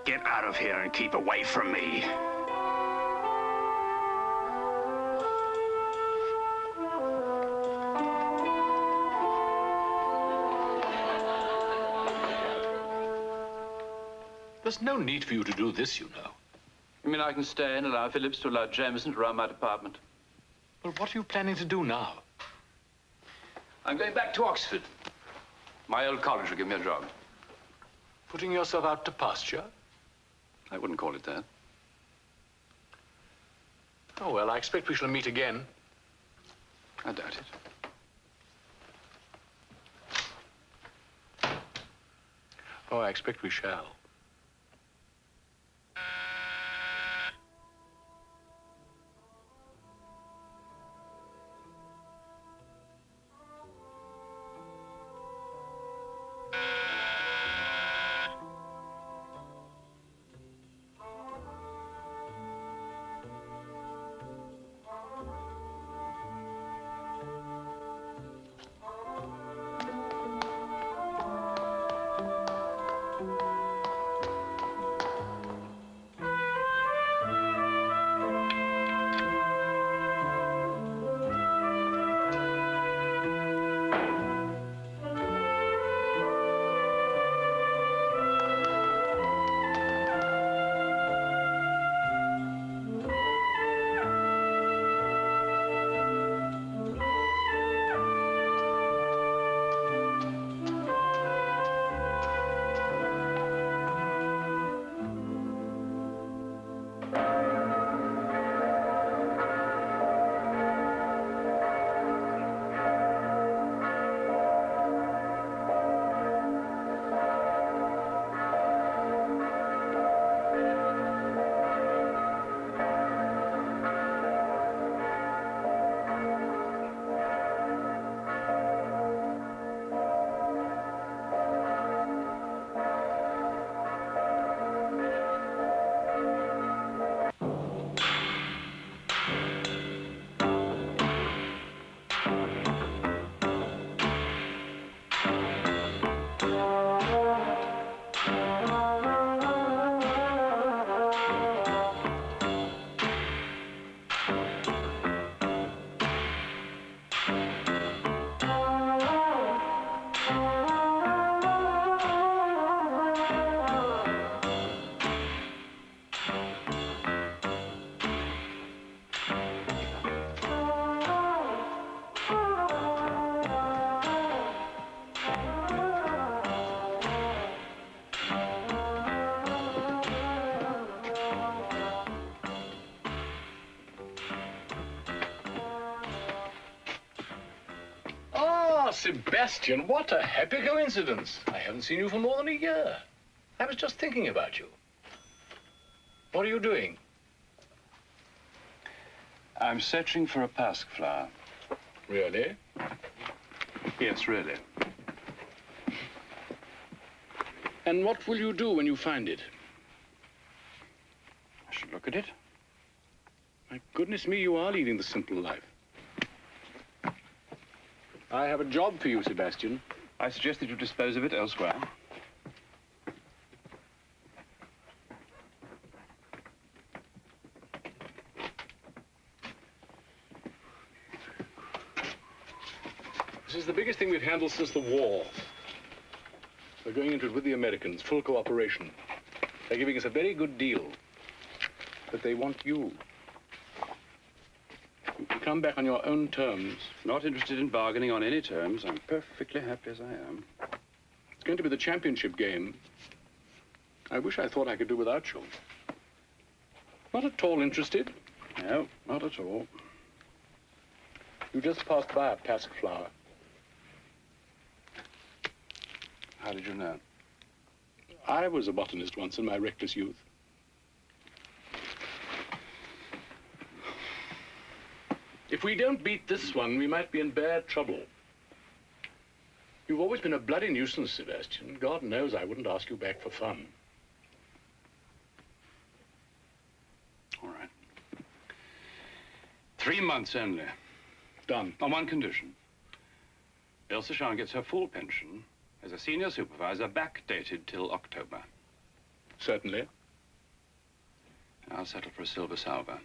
Get out of here and keep away from me. There's no need for you to do this, you know. You mean I can stay and allow Phillips to allow Jameson to run my department? Well, what are you planning to do now? I'm going back to Oxford. My old college will give me a job. Putting yourself out to pasture? I wouldn't call it that. Oh, well, I expect we shall meet again. I doubt it. Oh, I expect we shall. Sebastian, what a happy coincidence. I haven't seen you for more than a year. I was just thinking about you. What are you doing? I'm searching for a pasque flower. Really? Yes, really. And what will you do when you find it? I should look at it. My goodness me, you are leading the simple life. I have a job for you, Sebastian. I suggest that you dispose of it elsewhere. This is the biggest thing we've handled since the war. We're going into it with the Americans, full cooperation. They're giving us a very good deal. But they want you. You can come back on your own terms. Not interested in bargaining on any terms. I'm perfectly happy as I am. It's going to be the championship game. I wish I thought I could do without you. Not at all interested? No, not at all. You just passed by a pasque flower. How did you know? I was a botanist once in my reckless youth. If we don't beat this one, we might be in bad trouble. You've always been a bloody nuisance, Sebastian. God knows I wouldn't ask you back for fun. All right. 3 months only. Done. On one condition. Ilse Jean gets her full pension as a senior supervisor backdated till October. Certainly. I'll settle for a silver salver.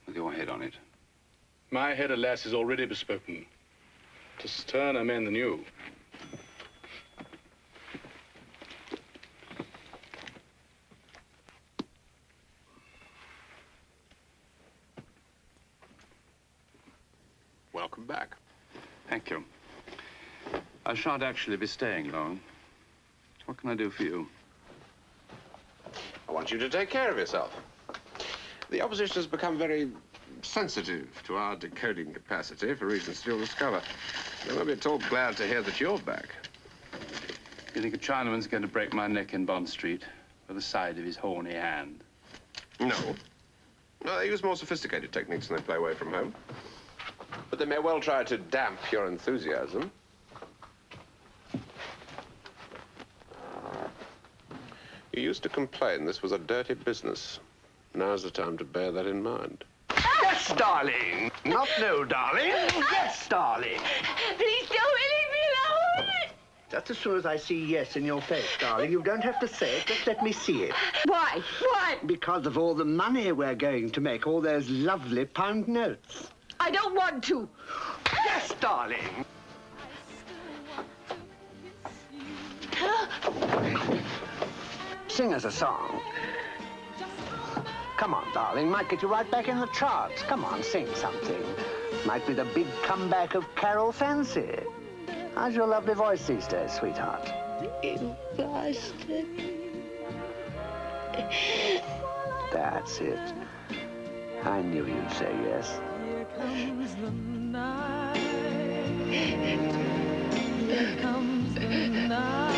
With your head on it. My head, alas, is already bespoken. To sterner men than you. Welcome back. Thank you. I shan't actually be staying long. What can I do for you? I want you to take care of yourself. The opposition has become very sensitive to our decoding capacity for reasons you'll discover. They won't be at all glad to hear that you're back. You think a Chinaman's going to break my neck in Bond Street with the side of his horny hand? No. No, they use more sophisticated techniques when they play away from home. But they may well try to damp your enthusiasm. You used to complain this was a dirty business. Now's the time to bear that in mind. Yes, darling. Not no, darling. Yes, darling. Please don't leave me alone. Just as soon as I see yes in your face, darling, you don't have to say it, just let me see it. Why? Why? Because of all the money we're going to make, all those lovely pound notes. I don't want to. Yes, darling. Sing us a song. Come on, darling. Might get you right back in the charts. Come on, sing something. Might be the big comeback of Carol Fancy. How's your lovely voice these days, sweetheart? In plastic. That's it. I knew you'd say yes. Here comes the night. Here comes the night.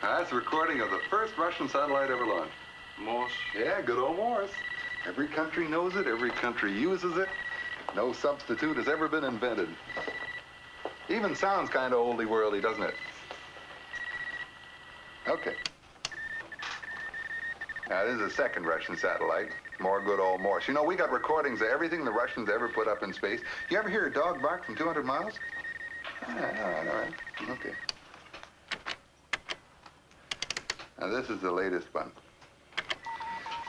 That's a recording of the first Russian satellite ever launched. Morse? Yeah, good old Morse. Every country knows it, every country uses it. No substitute has ever been invented. Even sounds kind of oldie-worldy, doesn't it? Okay. Now, this is the second Russian satellite. More good old Morse. You know, we got recordings of everything the Russians ever put up in space. You ever hear a dog bark from 200 miles? All right. Okay. Now, this is the latest one.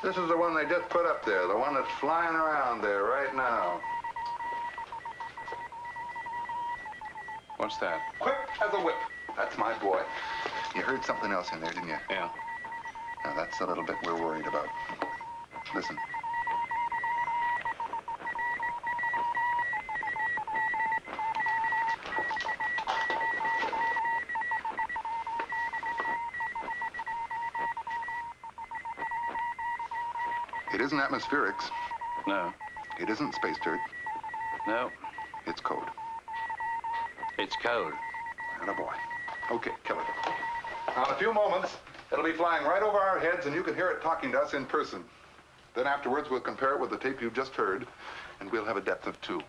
This is the one they just put up there, the one that's flying around there right now. What's that? Quick as a whip. That's my boy. You heard something else in there, didn't you? Yeah. Now, that's the little bit we're worried about. Listen. It isn't atmospherics. No. It isn't space dirt. No. It's code. It's code. Attaboy. Okay, kill it. Now, in a few moments, it'll be flying right over our heads, and you can hear it talking to us in person. Then afterwards, we'll compare it with the tape you've just heard, and we'll have a depth of 2.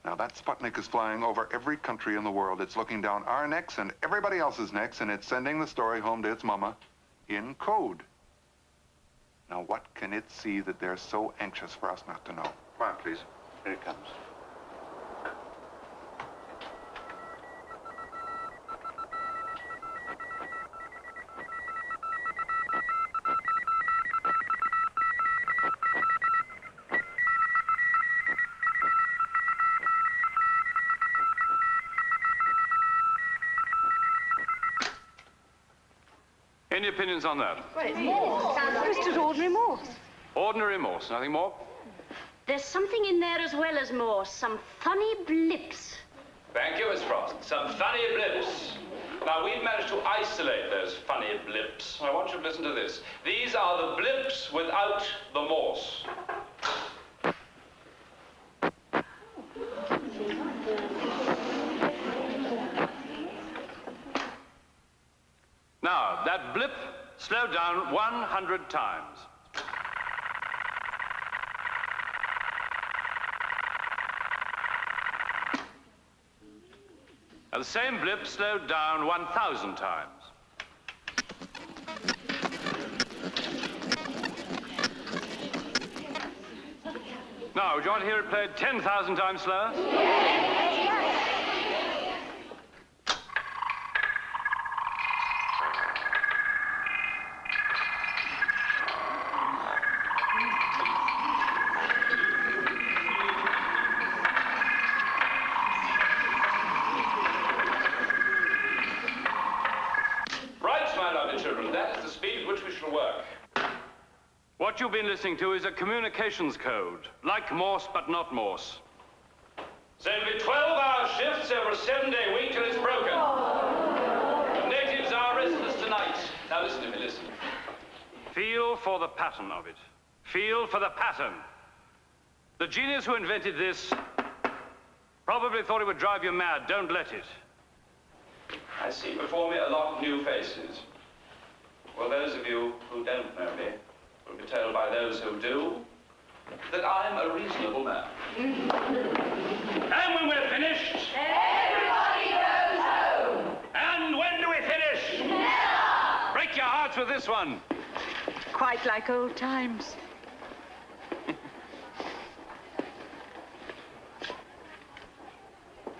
Now, that Sputnik is flying over every country in the world. It's looking down our necks and everybody else's necks, and it's sending the story home to its mama in code. Now, what can it see that they're so anxious for us not to know? Come on, please. Here it comes. Any opinions on that? Well, it's Morse. It's just ordinary Morse. Ordinary Morse, nothing more? There's something in there as well as Morse. Some funny blips. Thank you, Miss Frost. Some funny blips. Now, we've managed to isolate those funny blips. I want you to listen to this. These are the blips without the Morse. Now, that blip slowed down 100 times. And the same blip slowed down 1,000 times. Now, would you want to hear it played 10,000 times slower? What you've been listening to is a communications code, like Morse but not Morse. So it'll be 12-hour shifts over a 7-day week till it's broken. The natives are restless tonight. Now listen to me, listen. Feel for the pattern of it. Feel for the pattern. The genius who invented this probably thought it would drive you mad. Don't let it. I see before me a lot of new faces. Well, those of you who don't know me will be told by those who do that I'm a reasonable man. And when we're finished, everybody goes home. And when do we finish? Never. Break your hearts with this one. Quite like old times.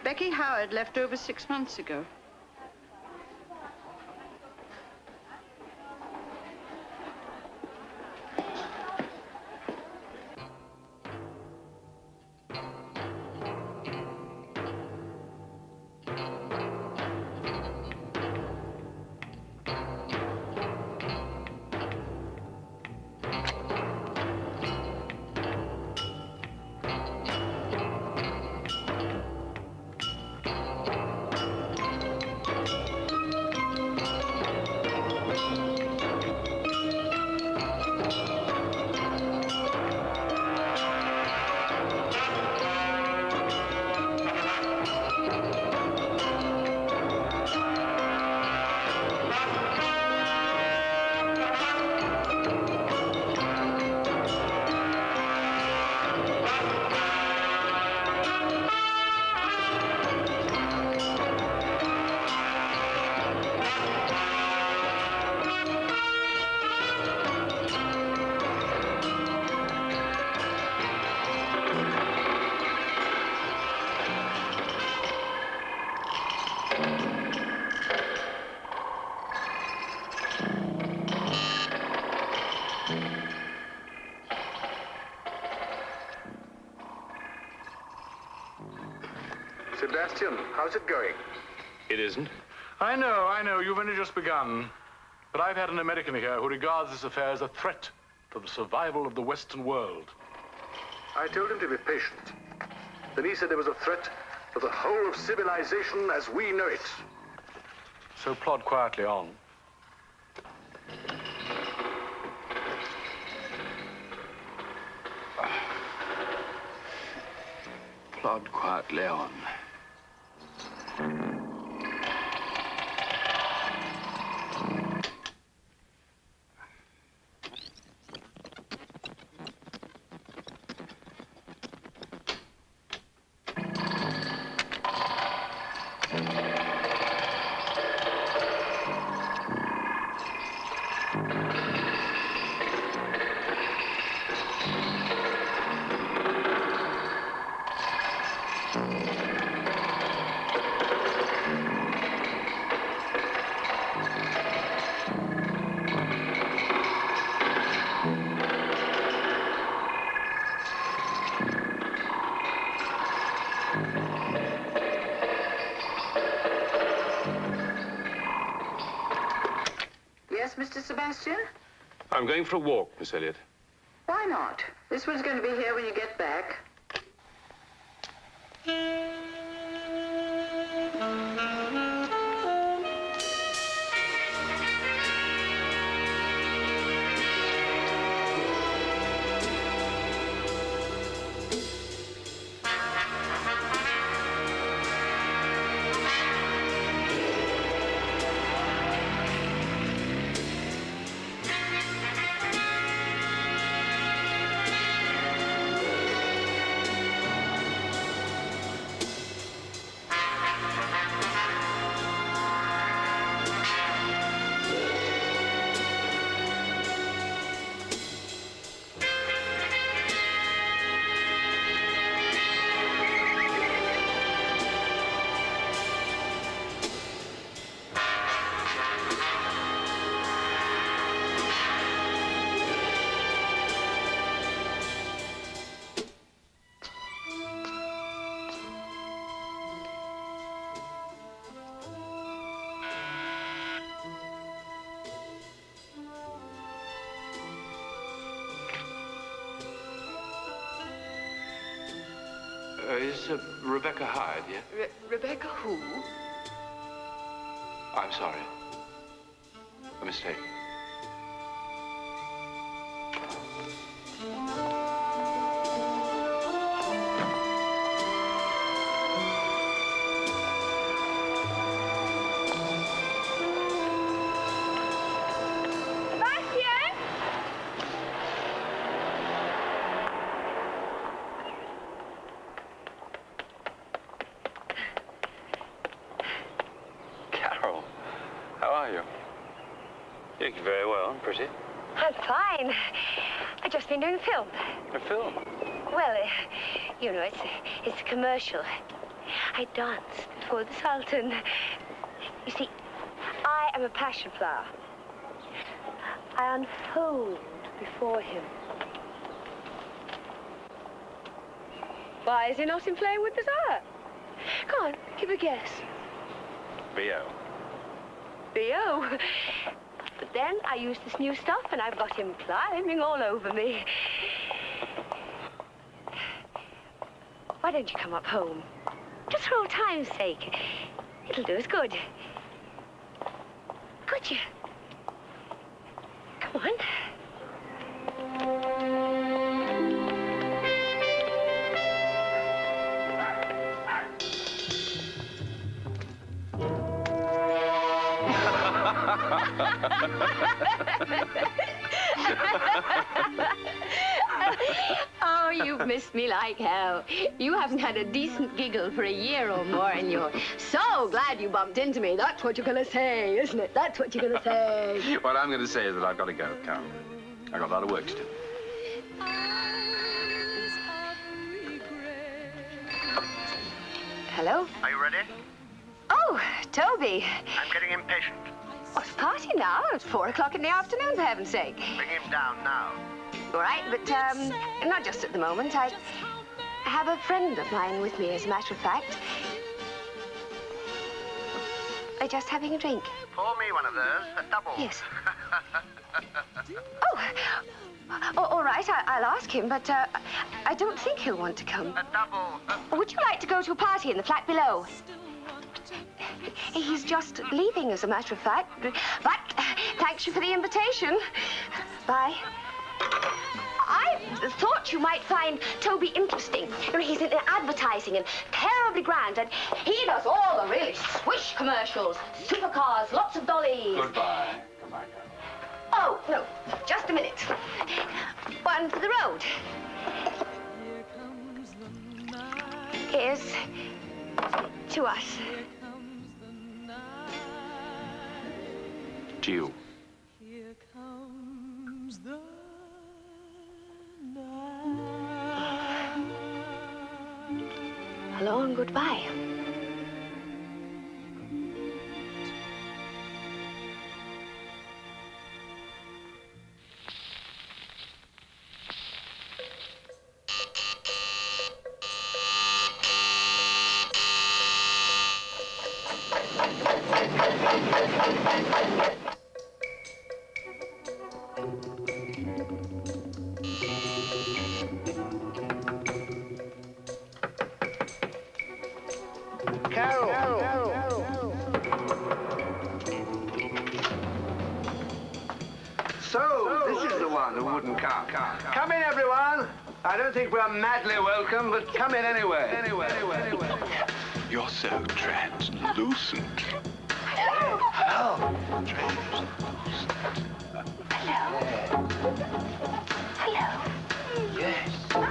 Becky Howard left over 6 months ago. Sebastian, how's it going? It isn't. I know. You've only just begun. But I've had an American here who regards this affair as a threat to the survival of the Western world. I told him to be patient. Then he said there was a threat to the whole of civilization as we know it. So plod quietly on. Plod quietly on. Mr. Sebastian? I'm going for a walk, Miss Elliot. Why not? This one's going to be here when you get back. Is Rebecca Hyde here? Rebecca who? I'm sorry. A mistake. Sebastian! Carol, how are you? You look very well, pretty. I'm fine. I've just been doing a film. A film? Well, you know, it's a commercial. I danced before the Sultan. You see, I am a passion flower. I unfold before him. Why is he not in playing with desire? Come on, give a guess. B.O. B.O. But then I used this new stuff and I've got him climbing all over me. Why don't you come up home? Just for old time's sake. It'll do us good. Could you? Come on. Oh, you've missed me like hell. You haven't had a decent giggle for a year or more, and you're so glad you bumped into me. That's what you're going to say, isn't it? That's what you're going to say. What I'm going to say is that I've got to go, Carol. I've got a lot of work to do. Hello? Are you ready? Oh, Toby. I'm getting impatient. What's the party now? It's 4 o'clock in the afternoon, for heaven's sake. Bring him down now. All right, but, not just at the moment. I have a friend of mine with me, as a matter of fact. We're just having a drink. Pour me one of those, a double. Yes. All right, I'll ask him, but I don't think he'll want to come. A double. Would you like to go to a party in the flat below? He's just leaving, as a matter of fact. But thanks you for the invitation. Bye. I thought you might find Toby interesting. You know, he's in advertising and terribly grand, and he does all the really swish commercials. Supercars, lots of dollies. Goodbye. Goodbye, Carol. Oh, no, just a minute. One for the road. Here's to us. To you. Here comes the Hello and goodbye. So, this is the one who wouldn't come. Come in, everyone. I don't think we're madly welcome, but come in anyway. You're so translucent. Hello. Translucent. Hello. Yes. Oh,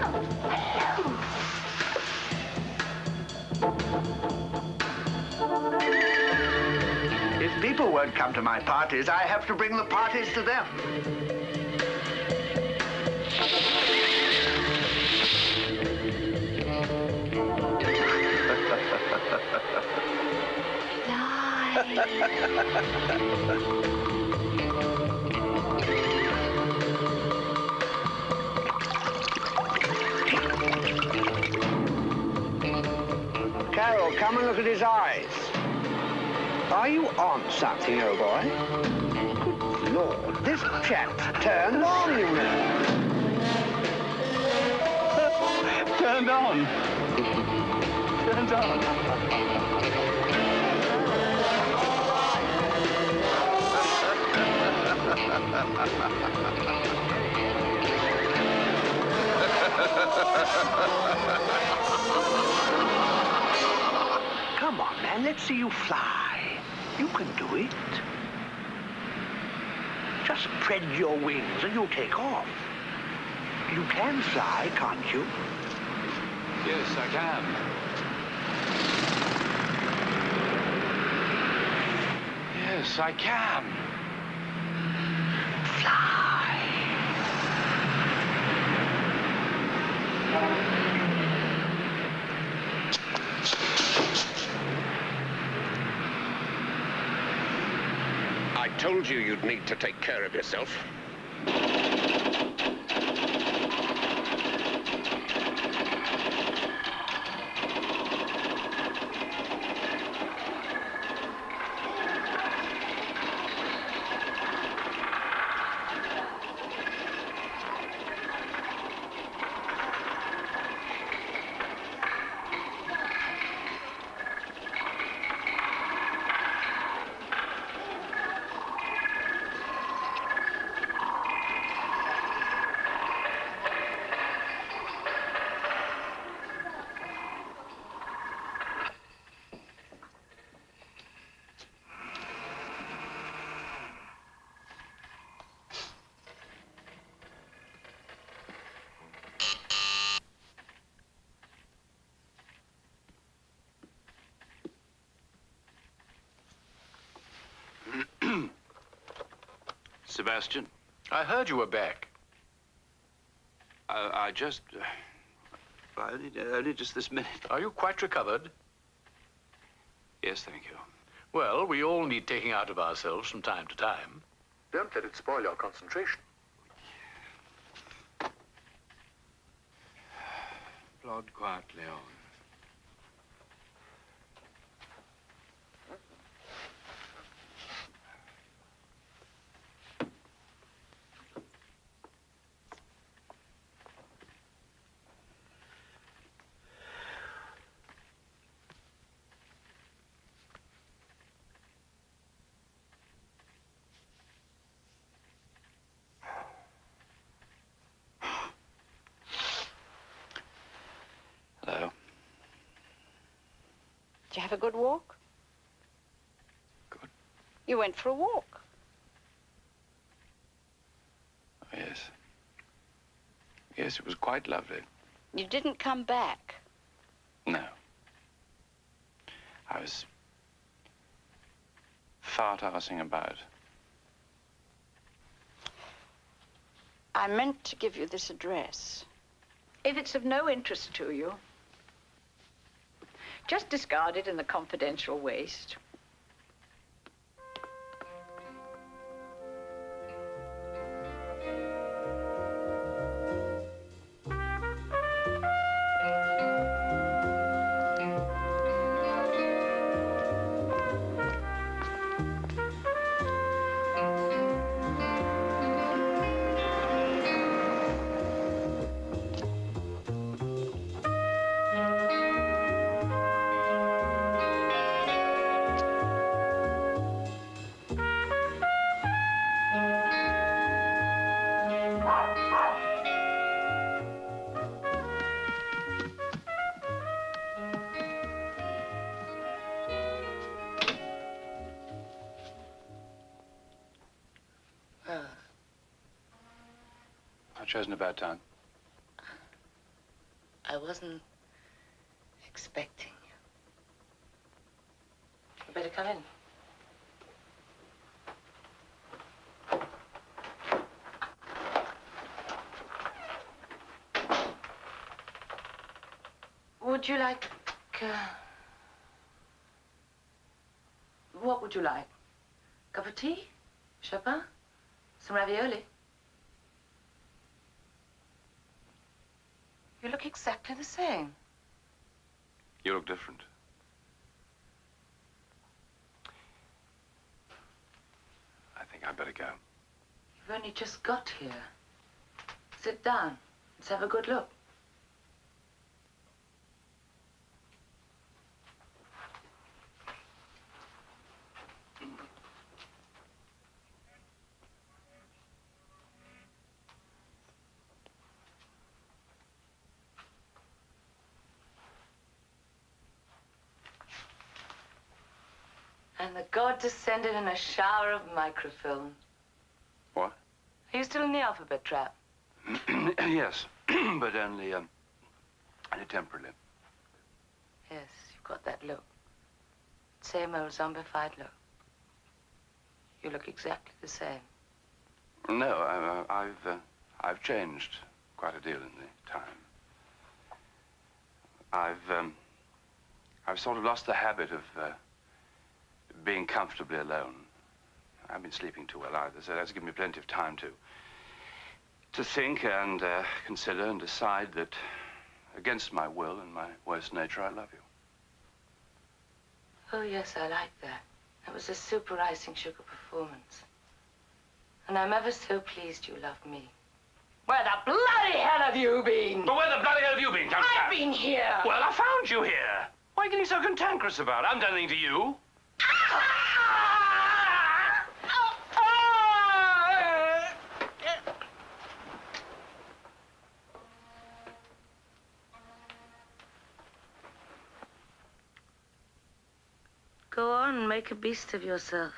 hello. If people won't come to my parties, I have to bring the parties to them. Carol, come and look at his eyes. Are you on something, old boy? Good Lord, this chap's turned on, you know. Turned on. Turned on. Come on, man, let's see you fly. You can do it. Just spread your wings and you'll take off. You can fly, can't you? Yes, I can. Yes, I can. I told you you'd need to take care of yourself. Sebastian? I heard you were back. I just... only just this minute. Are you quite recovered? Yes, thank you. Well, we all need taking out of ourselves from time to time. Don't let it spoil your concentration. Plod quietly on. Hello. Did you have a good walk? Good. You went for a walk. Oh, yes. Yes, it was quite lovely. You didn't come back. No. I was fart-arsing about. I meant to give you this address. If it's of no interest to you, just discard it in the confidential waste. chosen a bad time. I wasn't expecting you. You better come in. Would you like, what would you like? Cup of tea? Chopin? Some ravioli? You look exactly the same. You look different. I think I'd better go. You've only just got here. Sit down. Let's have a good look. And the god descended in a shower of microfilm. What? Are you still in the alphabet trap? Yes, but only temporarily. Yes, you've got that look. Same old zombified look. You look exactly the same. No, I've changed quite a deal in the time. I've sort of lost the habit of being comfortably alone. I've been sleeping too well either, so that's given me plenty of time to think and consider and decide that, against my will and my worst nature, I love you. Oh, yes, I like that. That was a super icing sugar performance. And I'm ever so pleased you love me. Where the bloody hell have you been? But where the bloody hell have you been, Countess? I've been here. Well, I found you here. Why are you getting so cantankerous about it? I haven't done anything to you. Go on, make a beast of yourself.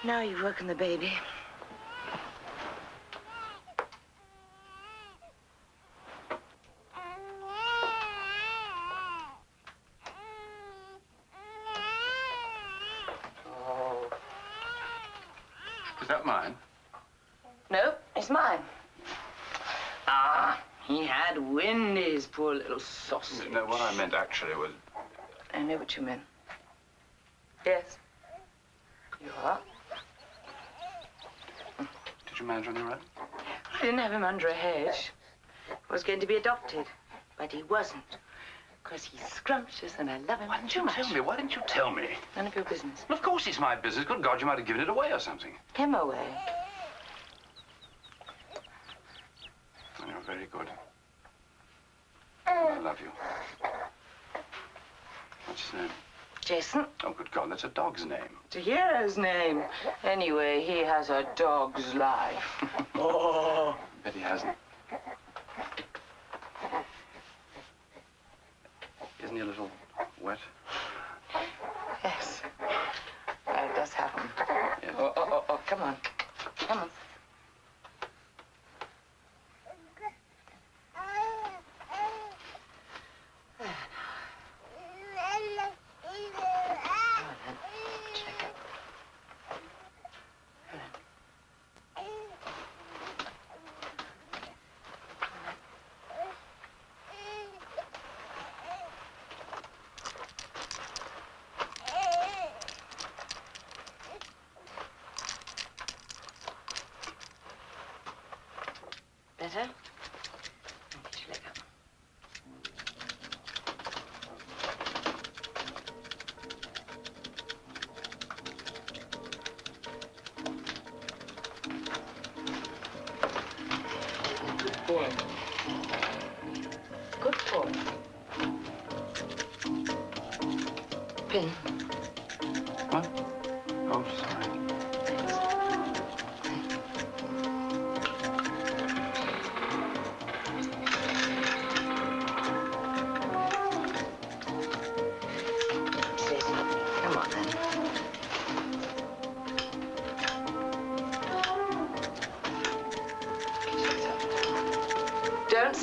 Now you've woken the baby. Is that mine? No, it's mine. Ah, he had Wendy's, poor little sausage. No, what I meant actually was... I know what you meant. Yes. You are. Did you manage on your own? I didn't have him under a hedge. He was going to be adopted, but he wasn't. Because he's scrumptious and I love him Why didn't too you much. tell me? Why didn't you tell me? None of your business. Well, of course it's my business. Good God, you might have given it away or something. Him away. Oh, you're very good. I love you. What's his name? Jason. Oh, good God, that's a dog's name. It's a hero's name. Anyway, he has a dog's life. Oh. Bet he hasn't. Isn't he a little wet? Yes. It does happen. Yes. Oh, come on. Come on. Better? Get your leg up. Good boy. Good boy. Pin. What? Oh, sorry. Come on, then.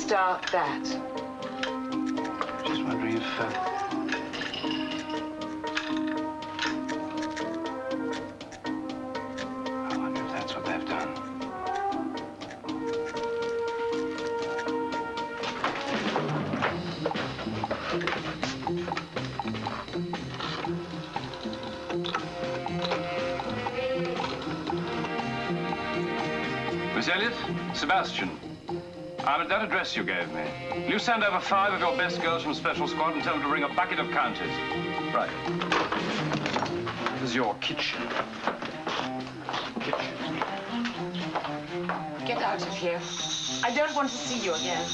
start that. Just wondering if... I wonder if that's what they've done. Miss Elliot, Sebastian, I'm at that address you gave me. Will you send over 5 of your best girls from Special Squad and tell them to bring a bucket of counters? Right. This is your kitchen. Get out of here. I don't want to see you again.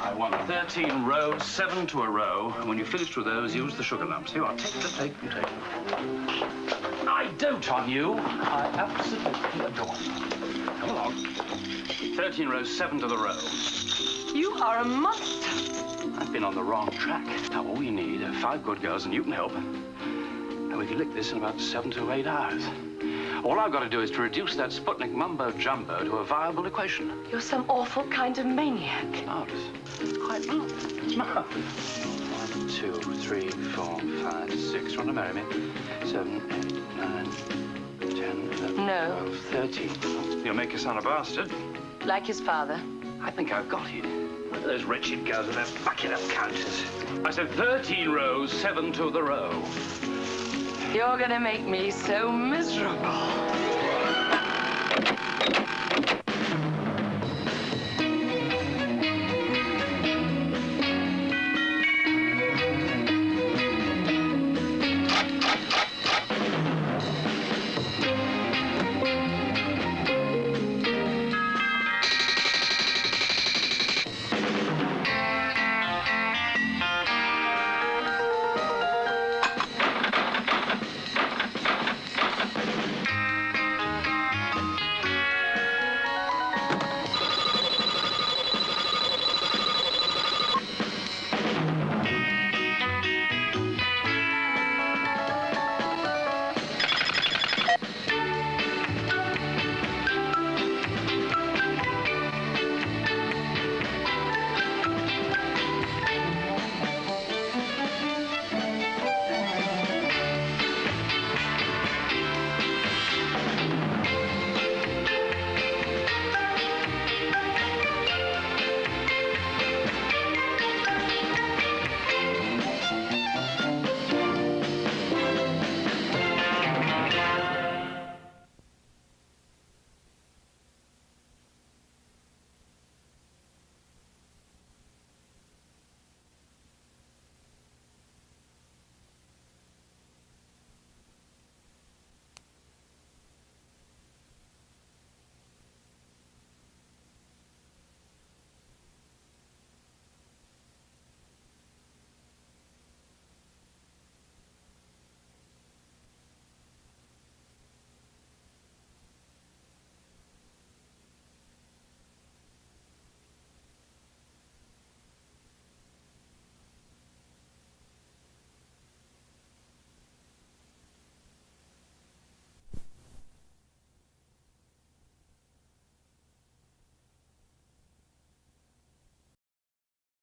I want 13 rows, 7 to a row. And when you've finished with those, use the sugar lumps. Here, I'll take them. I dote on you. I absolutely adore you. Come along. 13 rows, 7 to the row. You are a monster. I've been on the wrong track. Now, all you need are 5 good girls, and you can help. And we can lick this in about 7 to 8 hours. All I've got to do is to reduce that Sputnik mumbo-jumbo to a viable equation. You're some awful kind of maniac. Marvelous. Quite marvelous. It's marvelous. 1, 2, 3, 4, 5, 6. Want to marry me? 7, 8, 9, 10, 11, No. 12, 13. You'll make your son a bastard. Like his father. I think I've got you. Look at those wretched girls with their bucket of counters. I said 13 rows, 7 to the row. You're gonna make me so miserable.